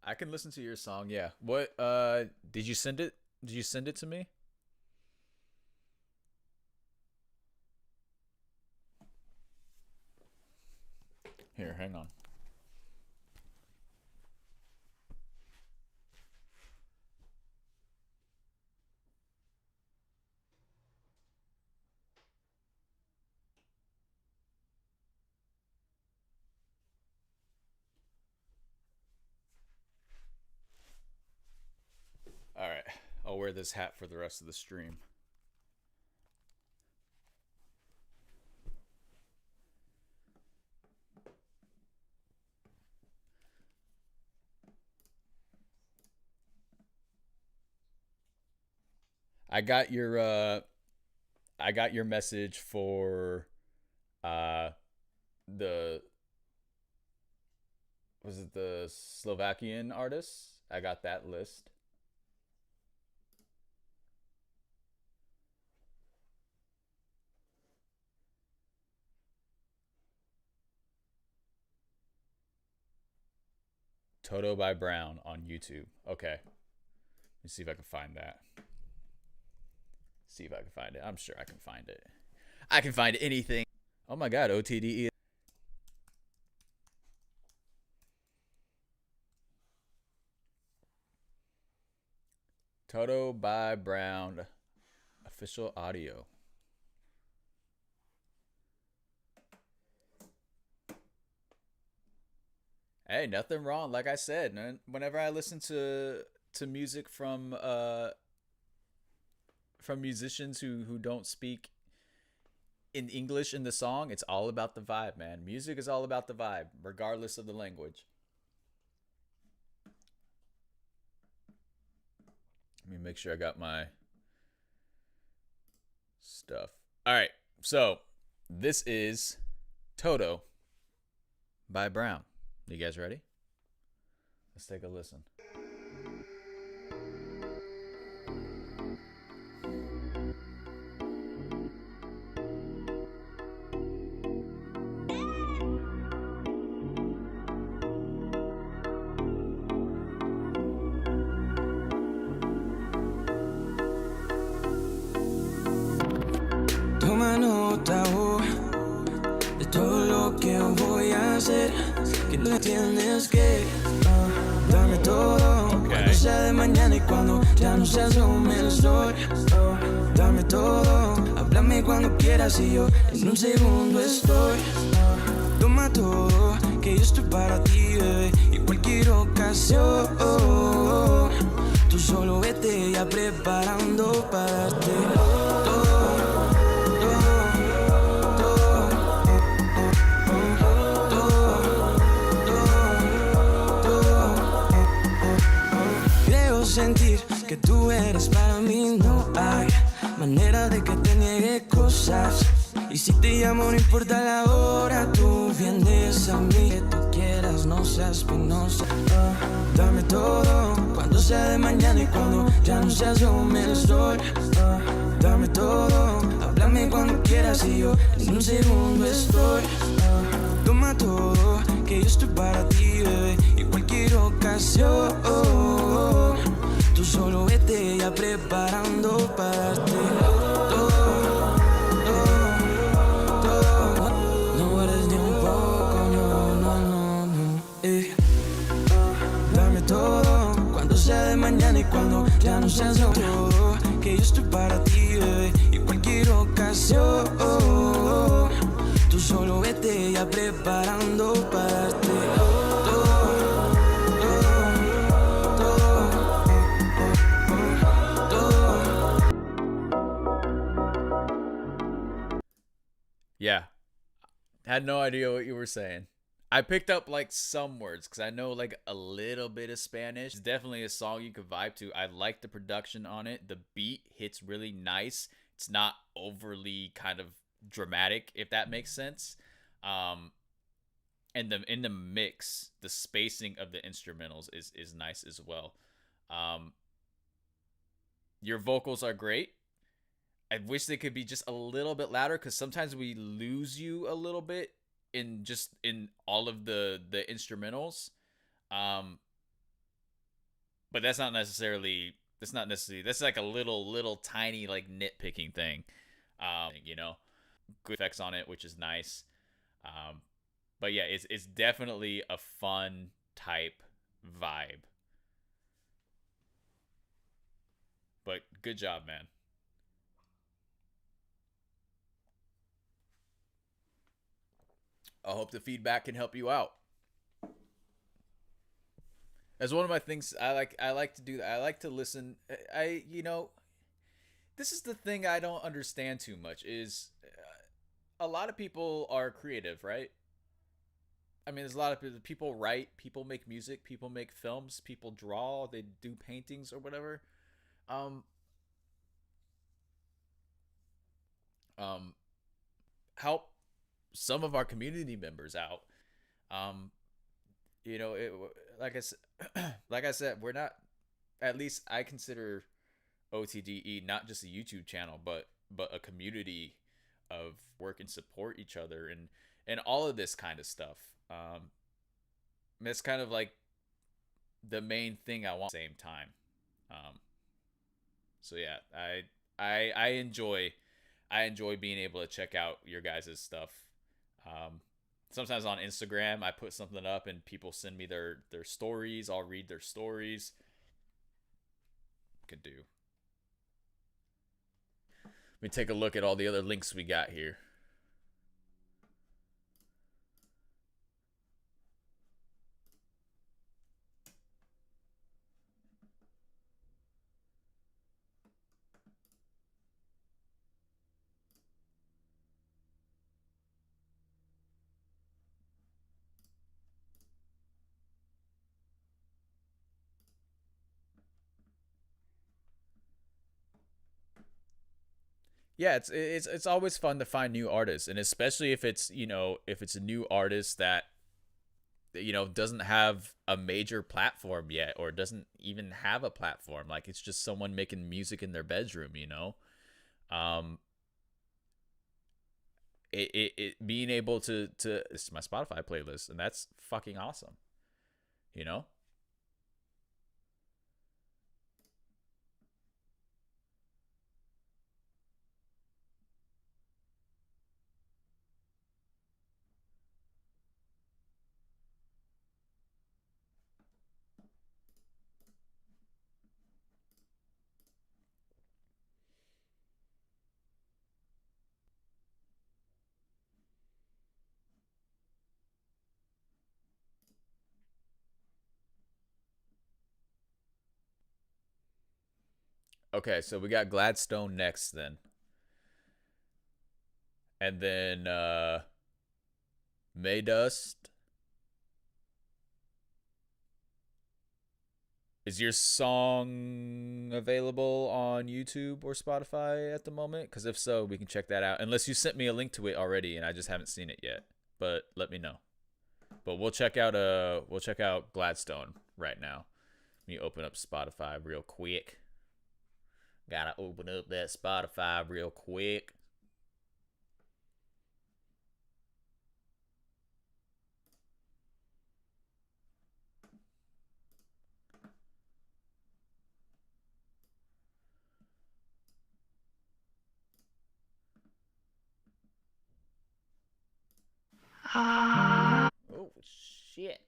I can listen to your song. Yeah. What did you send it? Did you send it to me? Here, hang on. All right. I'll wear this hat for the rest of the stream. I got your message for the was it the Slovakian artists? I got that list. Toto by Brown on YouTube. Okay. Let me see if I can find that. See if I can find it. I'm sure I can find it. I can find anything. Oh my god, OTDE. Toto by Brown official audio. Hey, nothing wrong. Like I said, whenever I listen to music from musicians who don't speak in English in the song, it's all about the vibe, man. Music is all about the vibe, regardless of the language. Let me make sure I got my stuff. All right, so this is Toto by Brown. You guys ready? Let's take a listen. Toma nota de todo lo que voy a hacer. Que no tienes que darme todo. Cuando sea de mañana y cuando ya no seas lo mejor. Dame todo, háblame Háblame cuando quieras y yo en un segundo estoy. Toma todo, que yo estoy para ti, bebé, y cualquier ocasión. Tú solo vete ya preparando para darte todo. Creo sentir que tú eres para mí, no hay manera de que te niegue cosas. Y si te llamo no importa la hora, tú vienes a mí. Que tú quieras, no seas penosa. Dame todo, cuando sea de mañana y cuando ya no seas yo me doy. Dame todo, háblame cuando quieras y yo en un segundo estoy. Toma todo, que yo estoy para ti, bebé, y cualquier ocasión. Tú solo vete ya preparando para darte todo. No guardes ni un poco, no. Dame todo, cuando sea de mañana y cuando ya no seas yo. Todo, que yo estoy para ti, bebé, y cualquier ocasión. Tú solo vete ya preparando para darte Yeah. Had no idea what you were saying. I picked up like some words because I know like a little bit of Spanish. It's definitely a song you could vibe to. I like the production on it. The beat hits really nice. It's not overly kind of dramatic, if that makes sense. And in the mix, the spacing of the instrumentals is nice as well. Your vocals are great. I wish they could be just a little bit louder because sometimes we lose you a little bit in all of the instrumentals. But that's like a little tiny like nitpicking thing. You know, good effects on it, which is nice. But yeah, it's definitely a fun type vibe. But good job, man. I hope the feedback can help you out. That's one of my things I like to do. I like to listen. This is the thing I don't understand too much is a lot of people are creative, right? I mean, there's a lot of people write, people make music, people make films, people draw, they do paintings or whatever. Um, um, help some of our community members out. Um, you know, it, like I said, like I said, we're not. At least I consider OTDE not just a YouTube channel, but a community of work and support each other and all of this kind of stuff. It's kind of like the main thing I want at the same time. Um, so yeah, I enjoy being able to check out your guys' stuff. Sometimes on Instagram I put something up and people send me their stories. I'll read their stories. Could do. Let me take a look at all the other links we got here. Yeah, it's always fun to find new artists, and especially if it's if it's a new artist that doesn't have a major platform yet or doesn't even have a platform, like it's just someone making music in their bedroom. Um, it being able to it's my Spotify playlist, and that's fucking awesome. You know. Okay, so we got Gladstone next then. And then Maydust. Is your song available on YouTube or Spotify at the moment? Because if so, we can check that out. Unless you sent me a link to it already and I just haven't seen it yet. But let me know. But we'll check out Gladstone right now. Let me open up Spotify real quick. Gotta open up that Spotify real quick. Oh shit.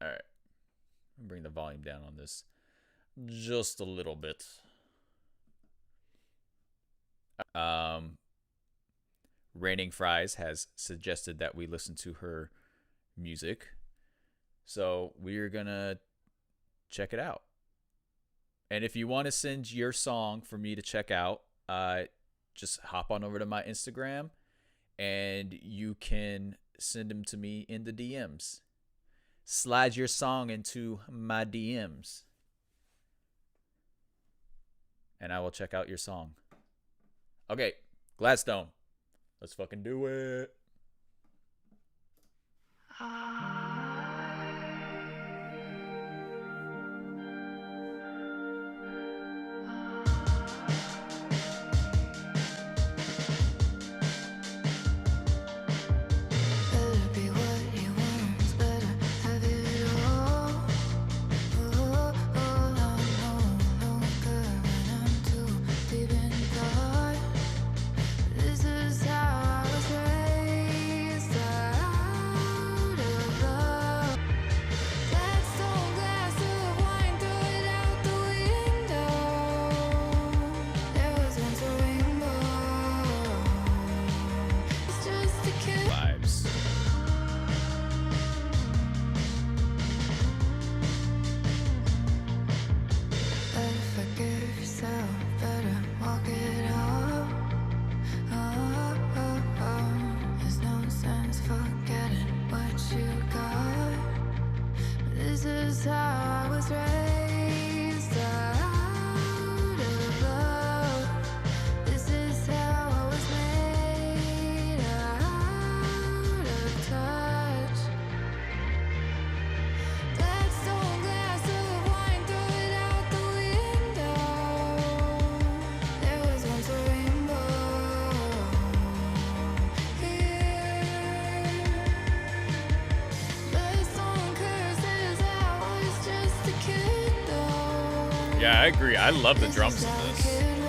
Alright. Bring the volume down on this just a little bit. Um Raining Fries has suggested that we listen to her music. So we're gonna check it out. And if you want to send your song for me to check out, just hop on over to my Instagram and you can send them to me in the DMs. Slide your song into my DMs and I will check out your song. Okay, Gladstone. Let's fucking do it. Better be what he wants, better have it all. Oh, oh, no good when I'm too deep in thought. This is how I was raised, out of love. Gladstone glass of wine, throw it out the window. There was once a rainbow. It's just a kid. Vibes. Better forgive yourself, better walk it off. There's no sense forgetting what you got. This is how I was raised, out of love. This is how I was made, out of touch. Gladstone glass of wine, throw it out the window. There was once a rainbow here. Gladstone curses, I was just a kid though. Yeah, I agree. I love the This drums is in how a this. kid was.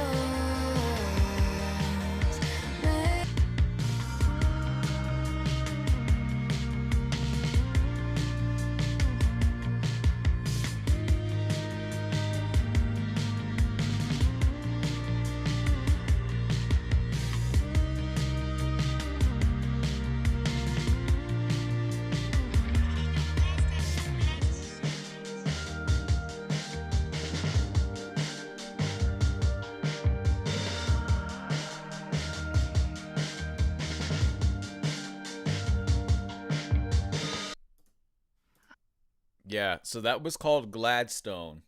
Yeah, so that was called Gladstone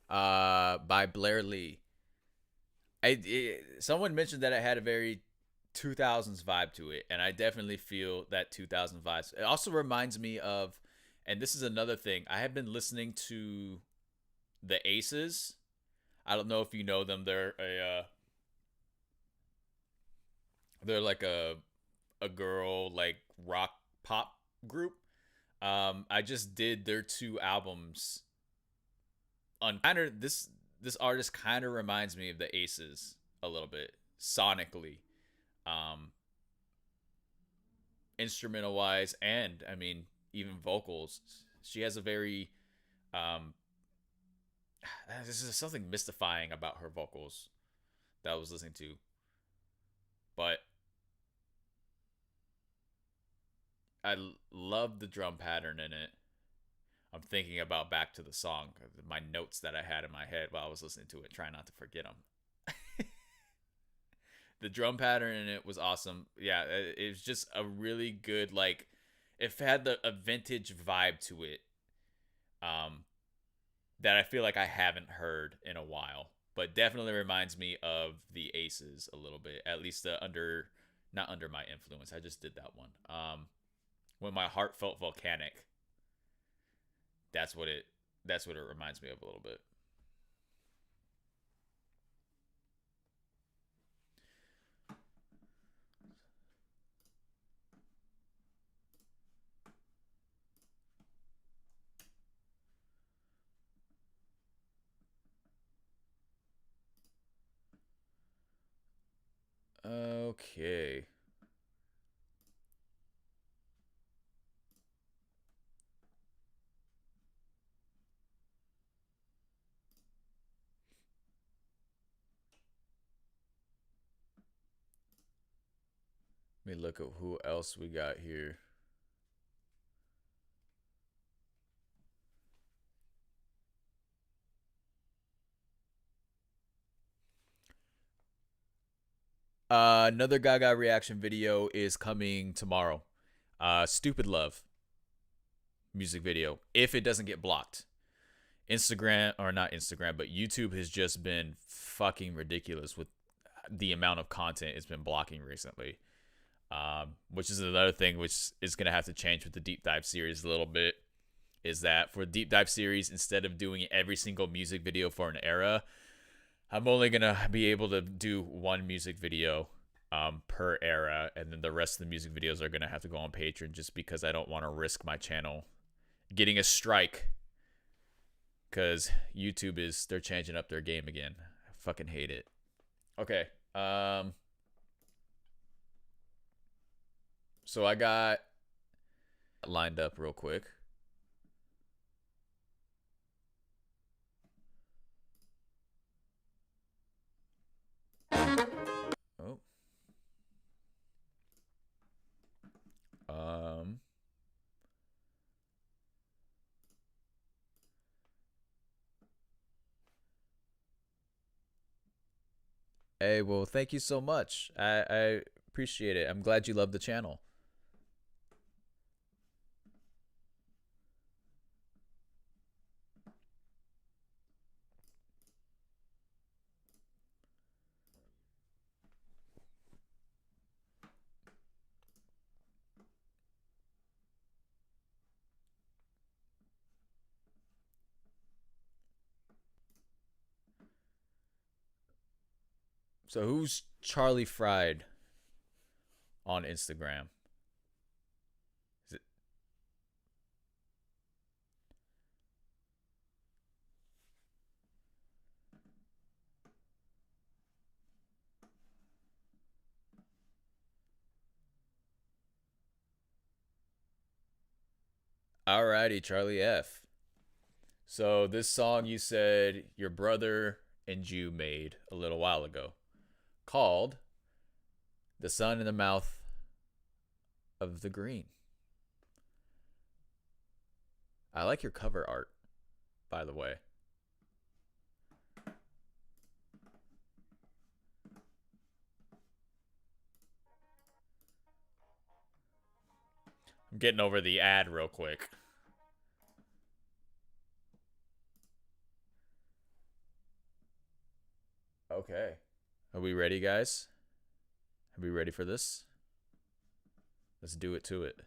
by Blair Lee. Someone mentioned that it had a very 2000s vibe to it, and I definitely feel that 2000 vibes. It also reminds me of, and this is another thing, I have been listening to the Aces. I don't know if you know them. They're like a girl like rock pop group. I just did their two albums on kind of this artist kind of reminds me of the Aces a little bit sonically, um, instrumental wise, and I mean even vocals. She has a very um, this is something mystifying about her vocals that I was listening to, but I love the drum pattern in it. I'm thinking about back to the song, my notes that I had in my head while I was listening to it, trying not to forget them. The drum pattern in it was awesome. Yeah, it was just a really good, like, it had a vintage vibe to it, that I feel like I haven't heard in a while, but definitely reminds me of the Aces a little bit. At least not Under My Influence. I just did that one. When My Heart Felt Volcanic. That's what it reminds me of a little bit. Okay. Let me look at who else we got here. Another Gaga reaction video is coming tomorrow. Stupid Love music video, if it doesn't get blocked. Instagram, or not Instagram, but YouTube has just been fucking ridiculous with the amount of content it's been blocking recently. Which is another thing which is going to have to change with the deep dive series a little bit, is that for deep dive series, instead of doing every single music video for an era, I'm only going to be able to do one music video per era, and then the rest of the music videos are going to have to go on Patreon, just because I don't want to risk my channel getting a strike, because YouTube they're changing up their game again. I fucking hate it. Okay. So I got lined up real quick. Oh. Hey, well, thank you so much. I appreciate it. I'm glad you love the channel. So who's Charlie Fried on Instagram? Is it? Alrighty, Charlie F. So this song you said your brother and you made a little while ago, called "The Sun in the Mouth of the Green." I like your cover art, by the way. I'm getting over the ad real quick. Okay. Are we ready, guys? Are we ready for this? Let's do it to it.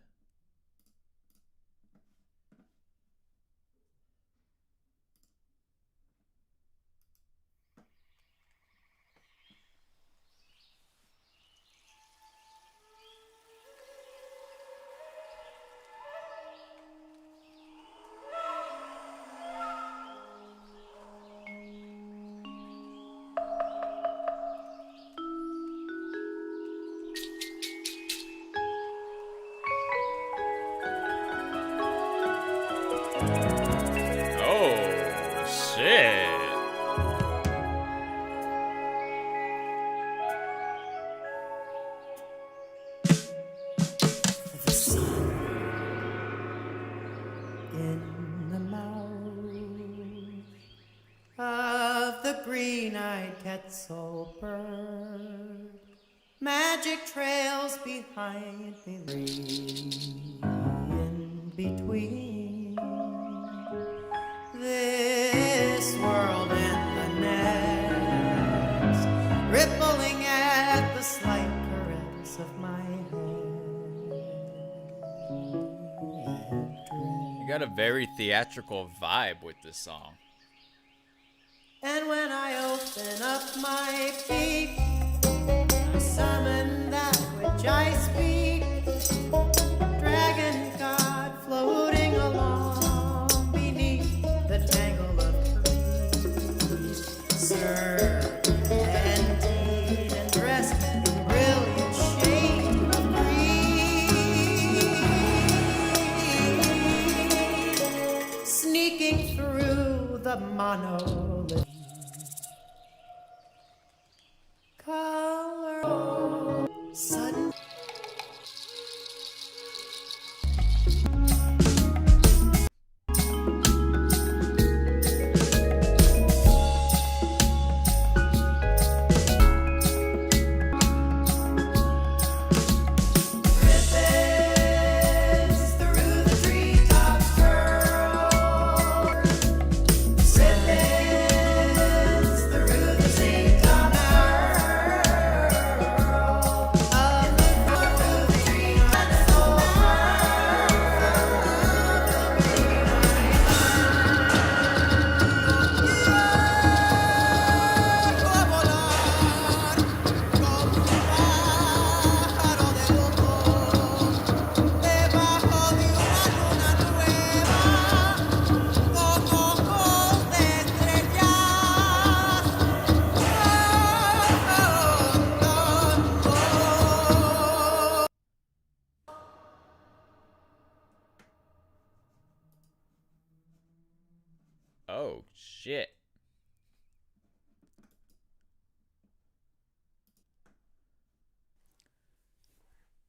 Quetzal bird. Magic trails behind me, in between this world and the next, rippling at the slight caress of my hand. You got a very theatrical vibe with this song. And when I open up my beak, I summon that which I speak. Dragon god floating along beneath the tangle of trees. Serpentine and dressed in brilliant shade of green. Sneaking through the monolith. Color sudden. Ribbons through the treetops curl. Ribbons through the treetop debajo de una luna nueva, con ojos de estrellas. Oh shit.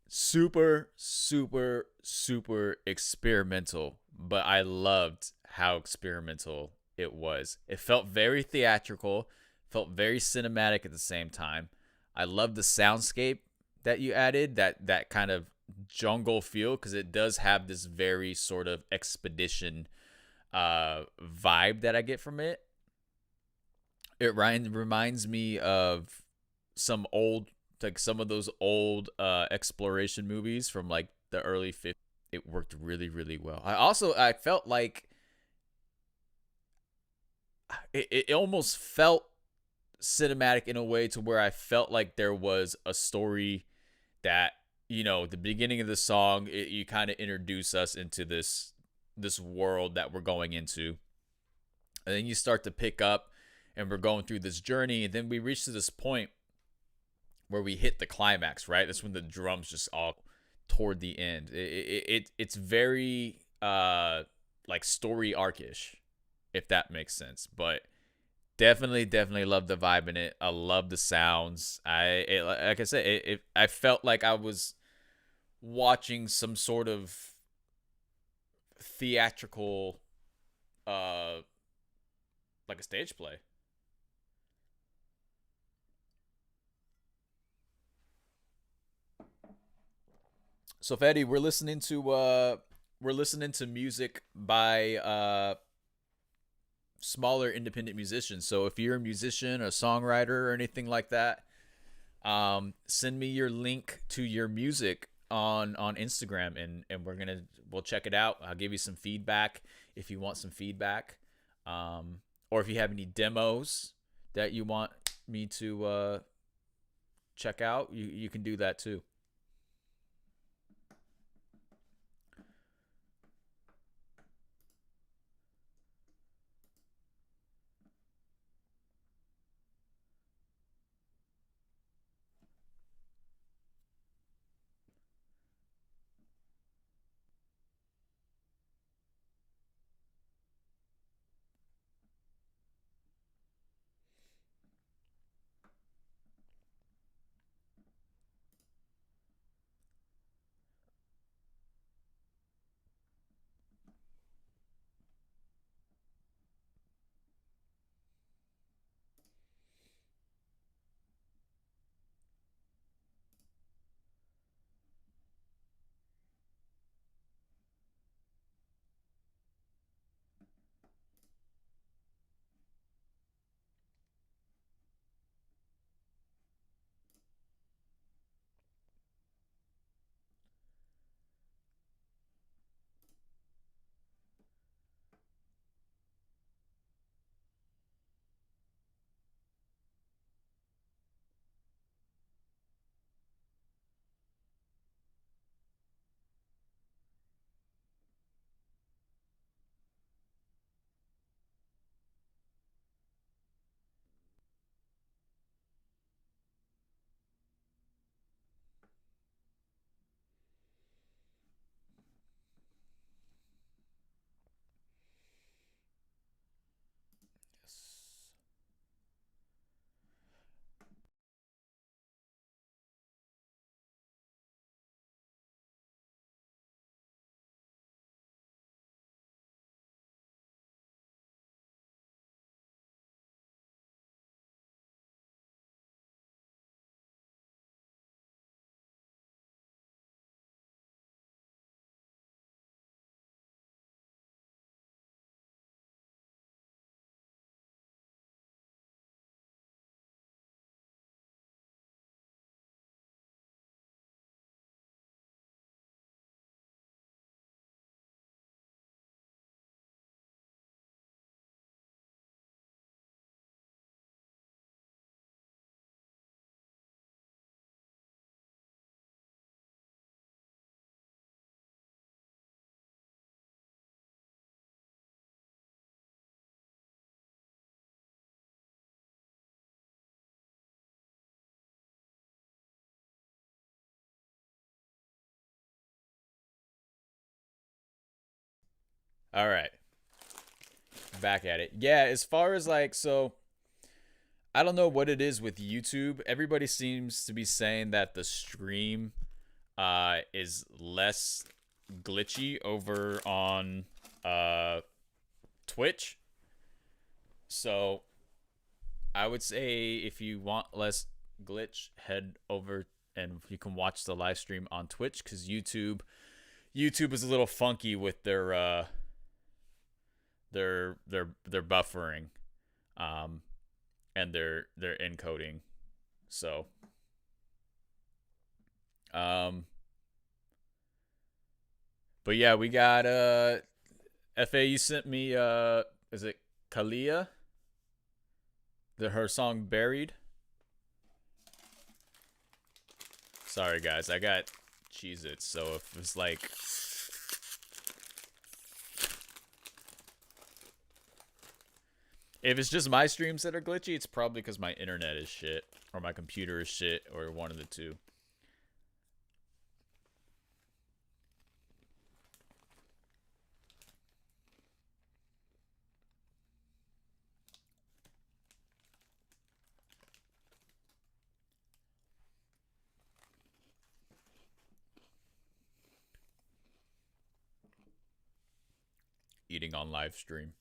Super, super, super experimental, but I loved how experimental it was. It felt very theatrical, felt very cinematic at the same time. I love the soundscape that you added, that kind of jungle feel, because it does have this very sort of expedition vibe that I get from it. It reminds me of some old, like some of those old exploration movies from like the early 50s. It worked really, really well. I felt like it almost felt cinematic in a way to where I felt like there was a story that, you know, the beginning of the song, you kind of introduce us into this world that we're going into, and then you start to pick up and we're going through this journey, and then we reach to this point where we hit the climax, right? That's when the drums just all toward the end. It's very like story arc-ish, if that makes sense. But definitely love the vibe in it. I love the sounds. Like I said, I felt like I was watching some sort of theatrical, like a stage play. So Fetty, we're listening to music by smaller independent musicians. So if you're a musician, a songwriter, or anything like that, send me your link to your music on Instagram, and we'll check it out. I'll give you some feedback if you want some feedback, or if you have any demos that you want me to check out, you can do that too. All right. Back at it. Yeah, as far as like, so I don't know what it is with YouTube. Everybody seems to be saying that the stream is less glitchy over on Twitch. So I would say if you want less glitch, head over and you can watch the live stream on Twitch, because YouTube is a little funky with their buffering and their encoding. So but yeah, we got FA, you sent me is it Kalia? Her song Buried. Sorry guys, I got Cheez-Its, so if it's like if it's just my streams that are glitchy, it's probably because my internet is shit or my computer is shit or one of the two. Eating on live stream.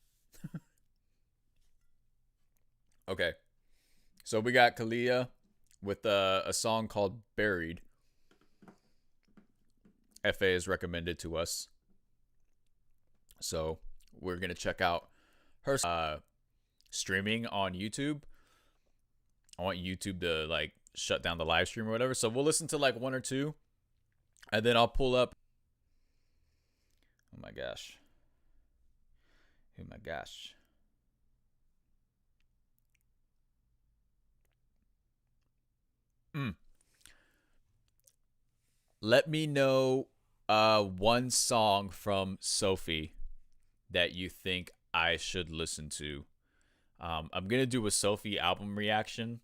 Okay. So we got Kalia with a song called Buried. FA is recommended to us. So we're going to check out her streaming on YouTube. I want YouTube to like shut down the live stream or whatever. So we'll listen to like one or two. And then I'll pull up. Oh my gosh. Oh my gosh. Let me know one song from Sophie that you think I should listen to. I'm going to do a Sophie album reaction.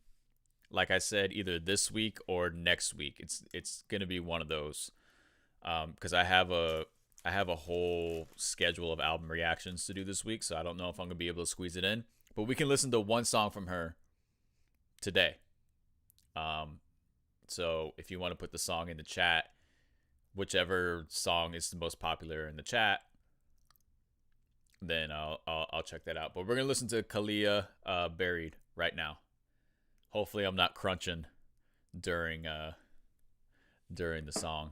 Like I said, either this week or next week. It's going to be one of those. Cuz I have a whole schedule of album reactions to do this week, so I don't know if I'm going to be able to squeeze it in. But we can listen to one song from her today. So if you want to put the song in the chat, whichever song is the most popular in the chat, then I'll check that out. But we're going to listen to Kalia Buried right now. Hopefully I'm not crunching during the song.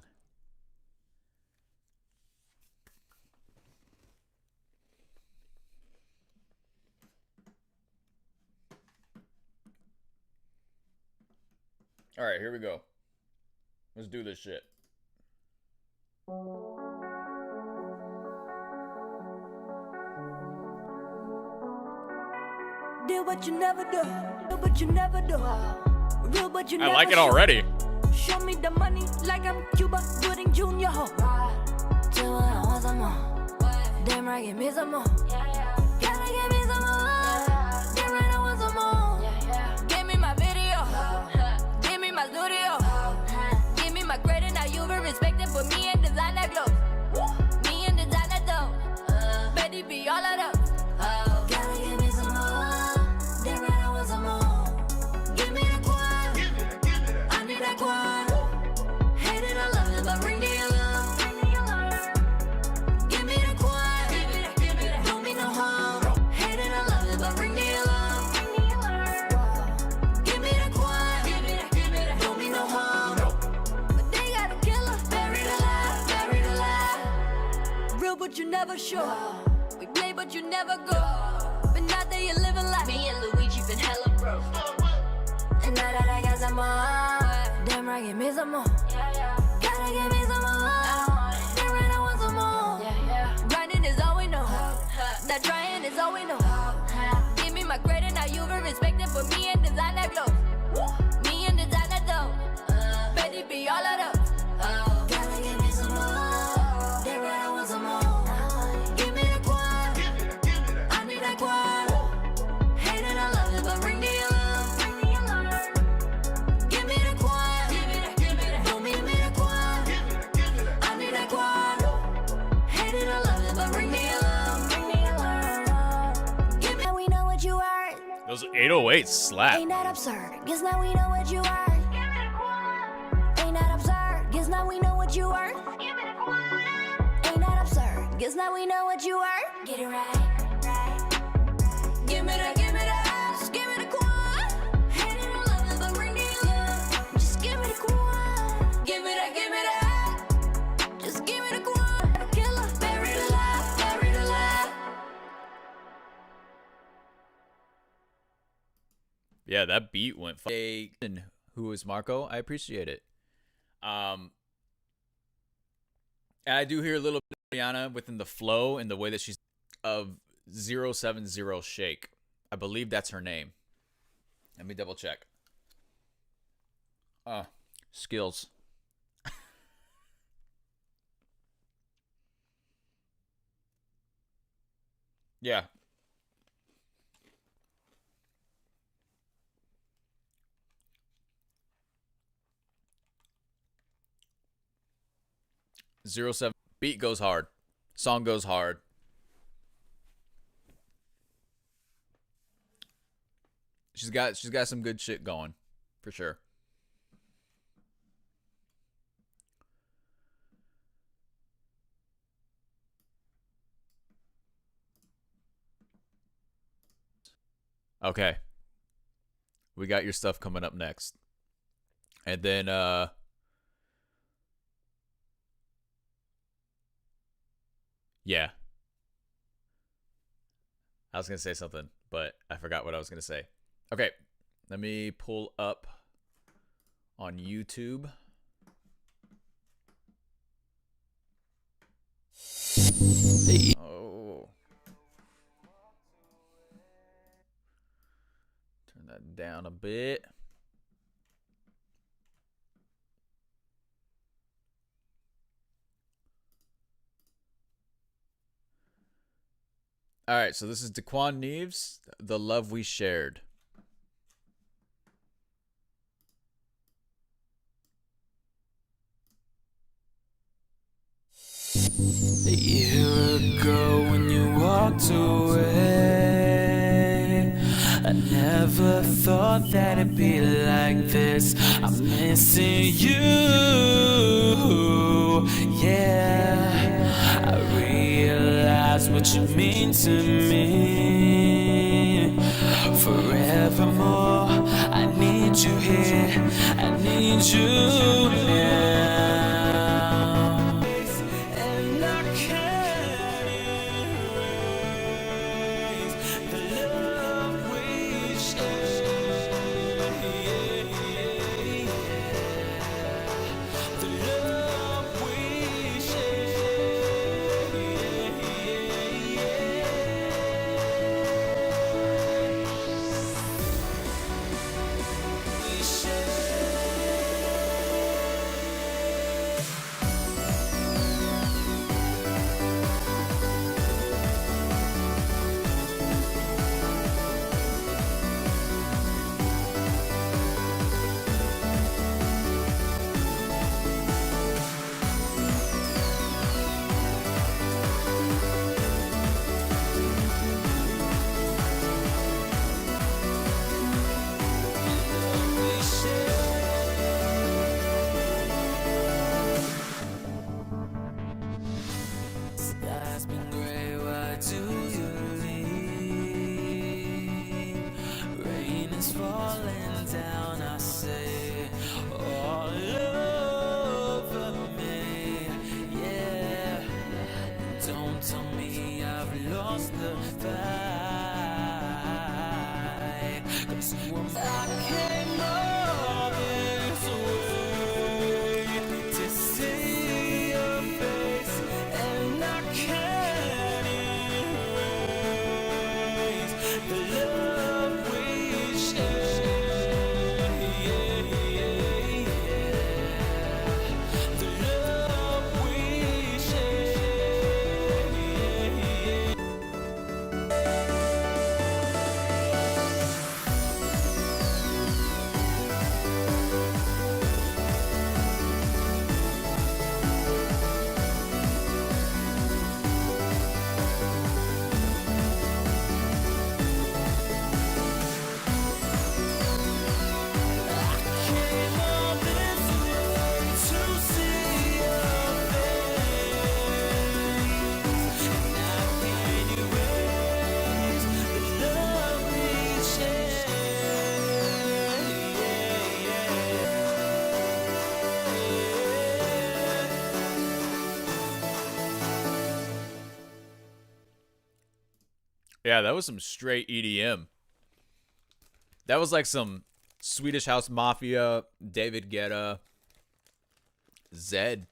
All right, here we go. Let's do this shit. Did what you never do, but you never do. Real, but you never I like it already. Show me the money like I'm Cuba Gooding Jr. Till I want some more. Damn right, give me some more. Gotta give me some more. Damn right, I want some more. Give me my video. Give me my studio. Give me my credit. Now you be respected for me and designer clothes. Me and designer though. Betty be all of those. Gotta give me some more. Damn right, I want some more. Give me the quad. I need that quad. Hate it, I love it, but ring the alarm. Give me the quad. Don't mean no harm. Hate it, I love it, but ring the alarm. Give me the quad. Don't mean no harm. But they got a killer. Buried alive, buried alive. Real, but you never show. We play, but you never go. But now that you're living life, me and Luigi been hella broke. And now that I got some more, damn right, give me some more. Gotta give me some more. Damn right, I want some more. Grinding is all we know. That trying is all we know. Give me my credit, now you be respected for me and designer clothes. Me and designer though. Betty be all of those. Gotta give me some more. Damn right, I want some more. Give me the quad. I need that quad. Hate it, I love it, but ring the alarm. Give me the quad. Don't mean me the quad. I need that quad. Hate it, I love it, but ring the alarm. 808 slap. Ain't that absurd? Guess now we know what you are. Ain't that absurd? Guess now we know what you are. Ain't that absurd? Guess now we know what you are. Get it right. Give me that, give me that. Just give me the quad. Hand it on love, but bring it up. Just give me the quad. Give me that, give me that. Just give me the quad. Killer, buried alive, buried alive. Yeah, that beat went fun. Who is Marco? I appreciate it. And I do hear a little bit of Rihanna within the flow and the way that she's of 070 Shake. I believe that's her name. Let me double check. Skills. Yeah. Zero 07. Beat goes hard. Song goes hard. She's got some good shit going, for sure. Okay. We got your stuff coming up next. And then yeah. I was going to say something, but I forgot what I was going to say. Okay. Let me pull up on YouTube. Oh. Turn that down a bit. All right, so this is Daquan Neves, The Love We Shared. A year ago when you walked away, I never thought that it'd be like this. I'm missing you, yeah. I realize what you mean to me. Forevermore, I need you here, I need you now. And I can't erase the love we shared. The love we Sky's been gray, why do you leave? Rain is falling down, I say, all over me, yeah. Don't tell me I've lost the fight, 'cause you were I came all this way to see your face, and I can't erase the love we shared. The love we shared. Yeah, that was some straight EDM. That was like some Swedish House Mafia, David Guetta, Zed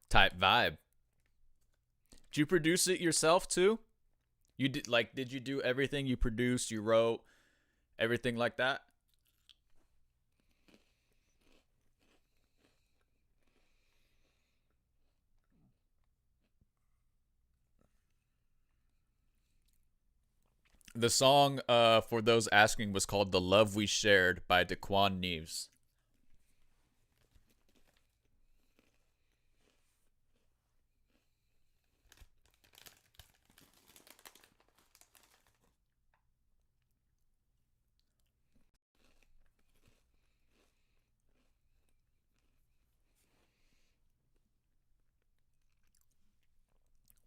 type vibe. Did you produce it yourself too? You did did you do everything you produced, you wrote, everything like that? The song, for those asking, was called "The Love We Shared" by Daquan Neves.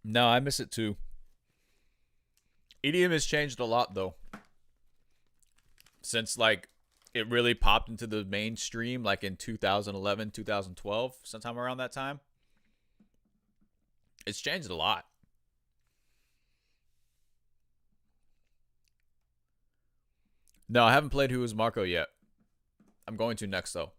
No, I miss it too. EDM has changed a lot though. Since it really popped into the mainstream in 2011, 2012, sometime around that time. It's changed a lot. No, I haven't played Who Is Marco yet. I'm going to next though.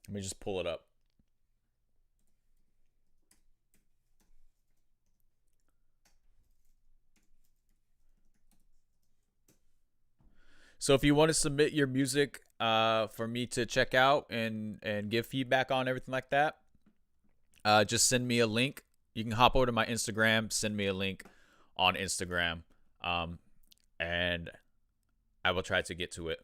Let me just pull it up. So if you want to submit your music for me to check out and give feedback on everything like that, just send me a link. You can hop over to my Instagram, send me a link on Instagram, and I will try to get to it.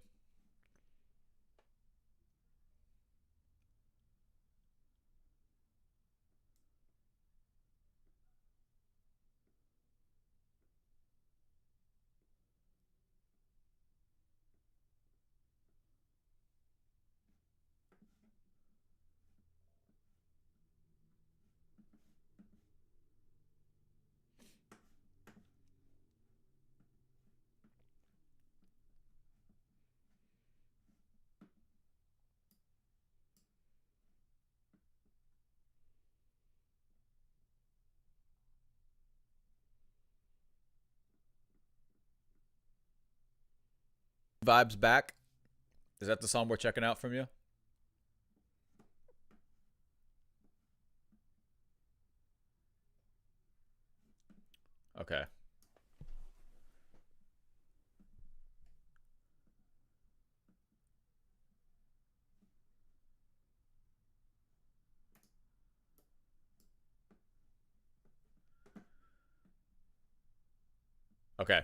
Vibes Back. Is that the song we're checking out from you? Okay. Okay.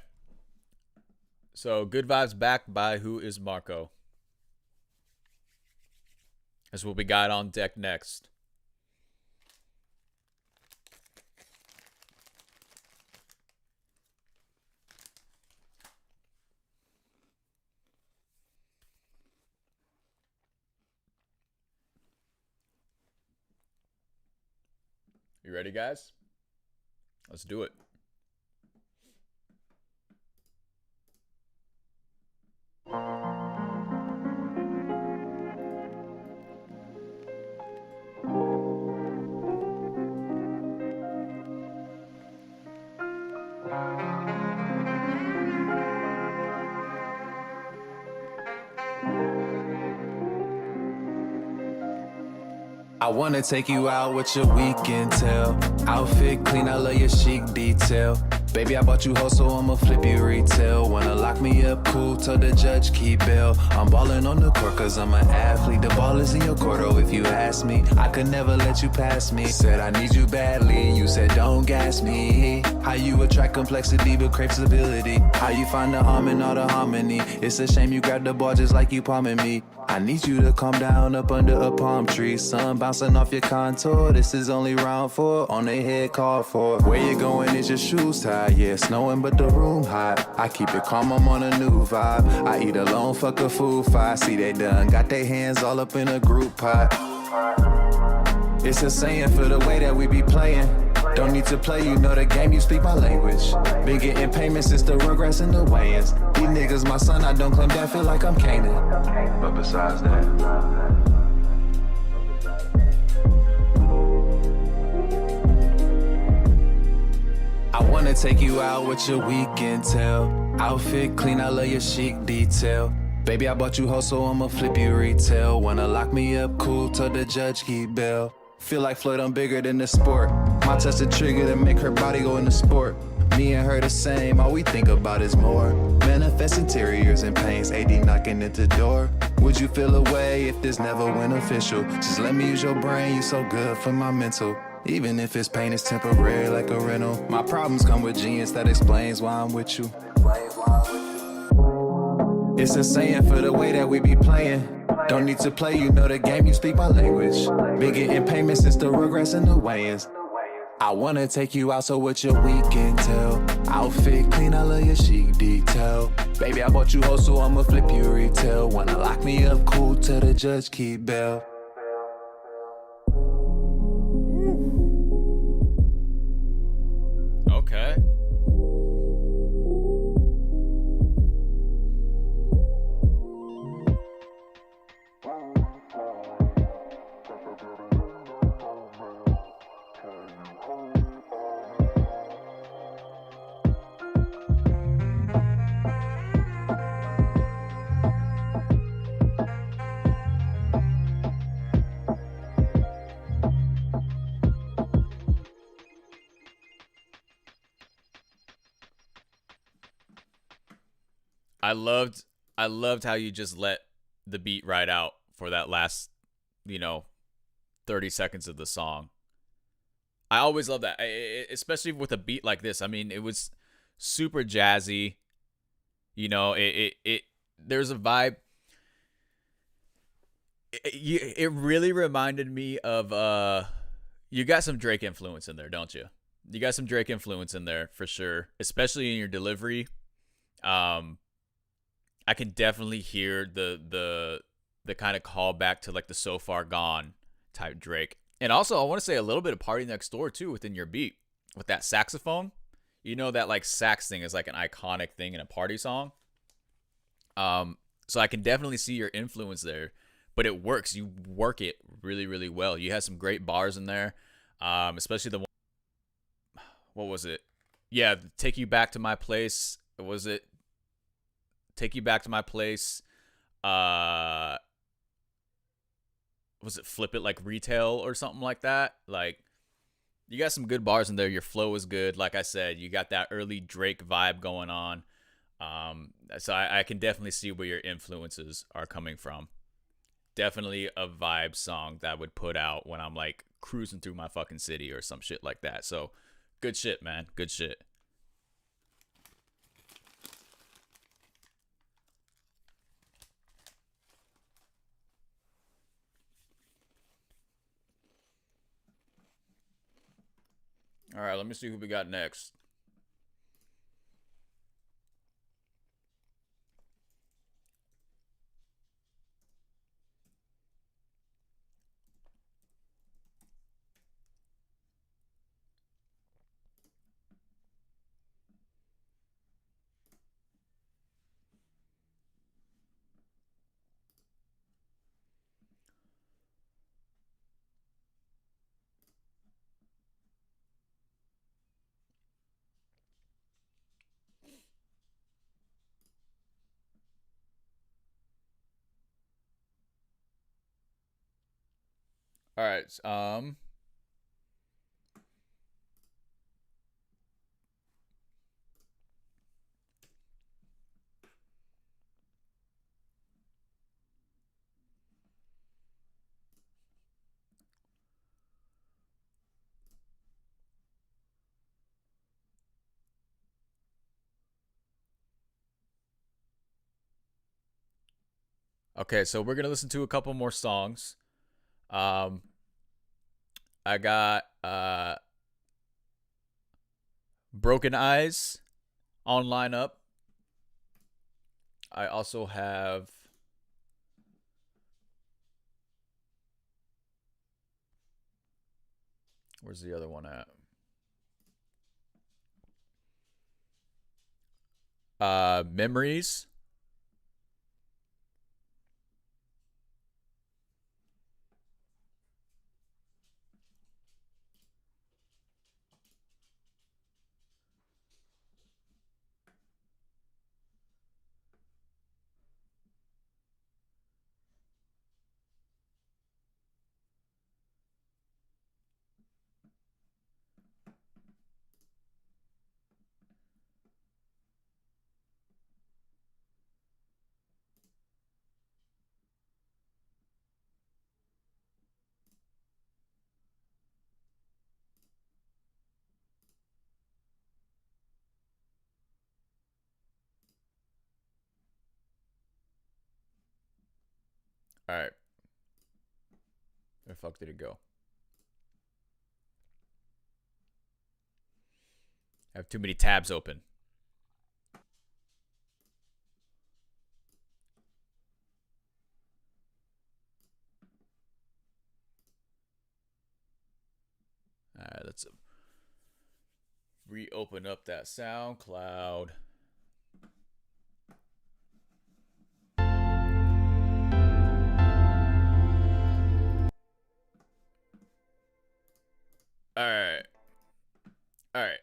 So, Good Vibes Back by Who Is Marco. That's what we got on deck next. You ready, guys? Let's do it. I wanna take you out with your weekend tail. Outfit clean, I love your chic detail. Baby, I bought you hoes, so I'ma flip you retail. Wanna lock me up, cool, tell the judge keep bail. I'm ballin' on the court cause I'm an athlete. The ball is in your court, oh, if you ask me. I could never let you pass me. Said I need you badly, you said don't gas me. How you attract complexity but crave stability. How you find the harm in all the harmony. It's a shame you grabbed the ball just like you palming me. I need you to calm down up under a palm tree. Sun bouncing off your contour. This is only round 4 on the head call for. Where you going is your shoes tied. Yeah, snowing but the room hot. I keep it calm, I'm on a new vibe. I eat alone, fuck a food fight. See they done got their hands all up in a group pot. It's a saying for the way that we be playing. Don't need to play, you know the game, you speak my language. Been getting payments since the Rugrats and the Wayans. These niggas my son, I don't claim that, feel like I'm Canaan. But besides that, I wanna take you out with your weekend tail. Outfit clean, I love your chic detail. Baby, I bought you hoes, so I'ma flip you retail. Wanna lock me up, cool, tell the judge keep bail. Feel like Floyd, I'm bigger than the sport. My touch the trigger to make her body go into sport. Me and her the same, all we think about is more. Manifest interiors and pains, AD knocking at the door. Would you feel away if this never went official? Just let me use your brain, you so good for my mental. Even if it's pain, it's temporary like a rental. My problems come with genius, that explains why I'm with you. It's a saying for the way that we be playing. Don't need to play, you know the game, you speak my language. Been getting payments since the Rugrats and the Wayans. I wanna take you out, so what's your weekend tell? Outfit clean, I love your chic detail. Baby, I bought you hoes, so I'ma flip you retail. Wanna lock me up, cool, tell the judge keep bail. Okay. I loved how you just let the beat ride out for that last, 30 seconds of the song. I always love that, especially with a beat like this. I mean, it was super jazzy. There's a vibe. It really reminded me of you got some Drake influence in there, don't you? You got some Drake influence in there for sure, especially in your delivery. I can definitely hear the kind of call back to like the So Far Gone type Drake. And also I want to say a little bit of Party Next Door too within your beat with that saxophone. You know that like sax thing is like an iconic thing in a party song. So I can definitely see your influence there, but it works. You work it really, really well. You had some great bars in there. Especially the one, what was it? Yeah, Take You Back to My Place. Was it Take You Back to My Place? Was it Flip It Like Retail or something like that? Like, you got some good bars in there. Your flow is good. Like I said, you got that early Drake vibe going on. So I can definitely see where your influences are coming from. Definitely a vibe song that I would put out when I'm like cruising through my fucking city or some shit like that. So good shit, man. Good shit. All right, let me see who we got next. All right, Okay, so we're gonna listen to a couple more songs. Um, I got Broken Eyes on lineup. I also have where's the other one at? Memories. All right. Where the fuck did it go? I have too many tabs open. All right, let's reopen up that SoundCloud. All right. All right.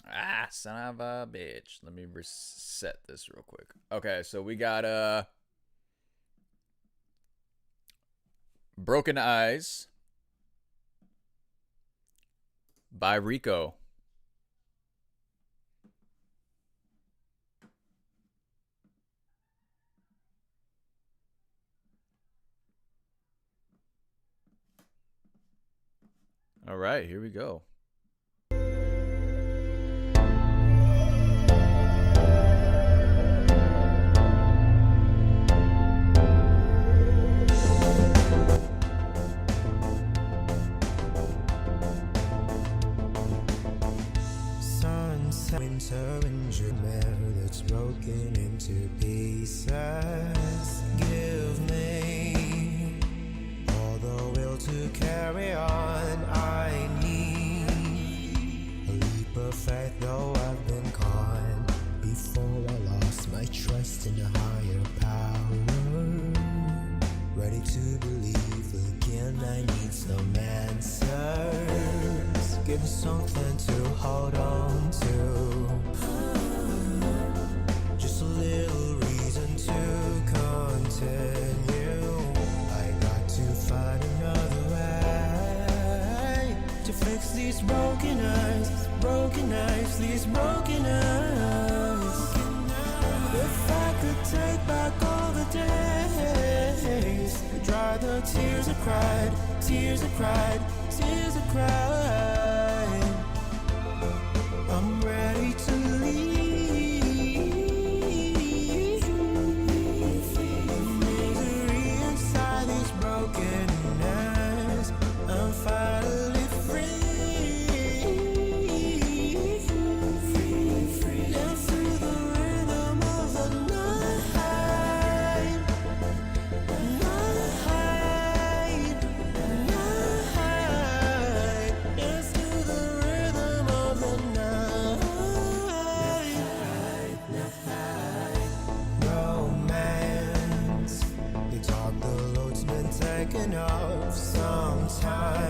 Ah, son of a bitch. Let me reset this real quick. Okay, so we got Broken Eyes by Rico. All right, here we go. Sunset, winter, and June that's broken into pieces. Give me all the will to carry on. I need a leap of faith, though I've been caught before I lost my trust in a higher power. Ready to believe again, I need some answers. Give me something to hold on to. Just a little reason to continue. I got to find another way to fix these broken eyes, these broken eyes. If I could take back all the days, dry the tears I cried, tears I cried, tears I cried. I'm ready to leave. Misery inside these broken eyes. I'm finally free. Dance to the rhythm of the night. Dance to the rhythm of the night. Romance. They talk the load's been taken off sometimes.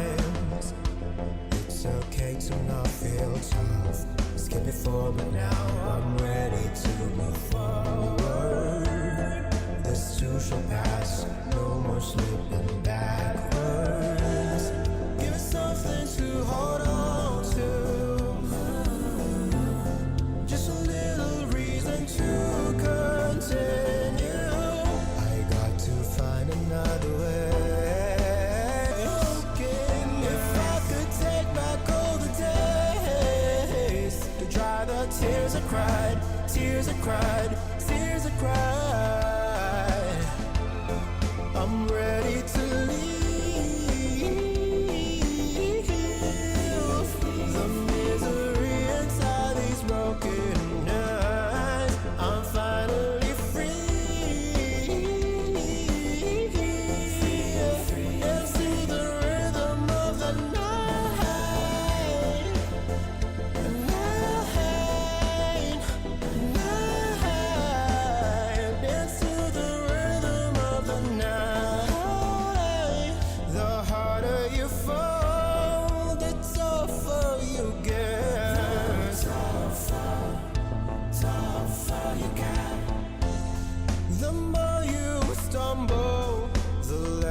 It's okay to not feel tough. Skip it forward now. I'm ready to move forward. This too shall pass. No more slipping backwards. Give us something to hold on to. Just a little reason to continue. I got to find another way. If I could take back all the days to dry the tears I cried, tears I cried, tears I cried.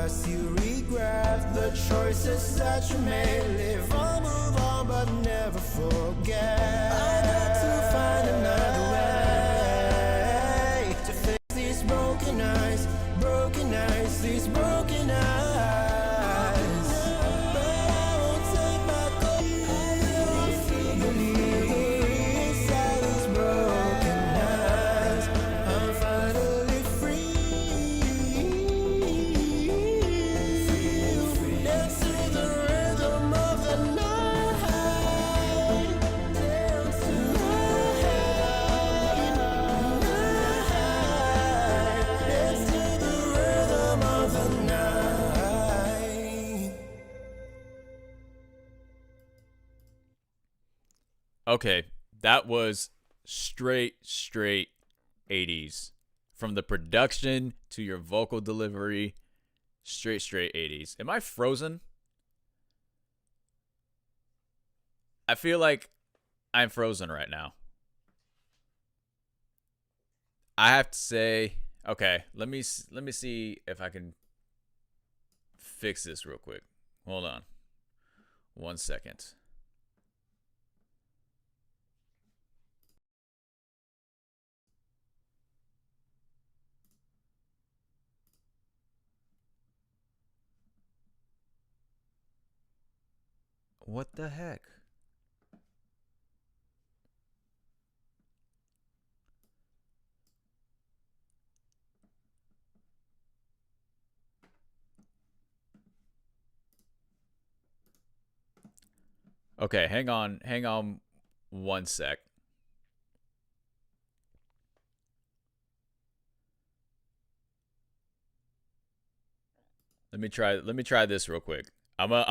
past you regret the choices that you made. Live on, move on, but never forget. I got to find another way to fix these broken eyes, these broken eyes. But I won't take my cold. I will believe inside these broken eyes. I'm finally free. Dance to the rhythm of the night. Dance to the dance to the rhythm of the night. Okay, that was straight 80s. From the production to your vocal delivery, straight 80s. Am I frozen? I feel like I'm frozen right now. I have to say, okay, let me see if I can fix this real quick. Hold on. 1 second. What the heck? Okay, hang on 1 sec. Let me try this real quick.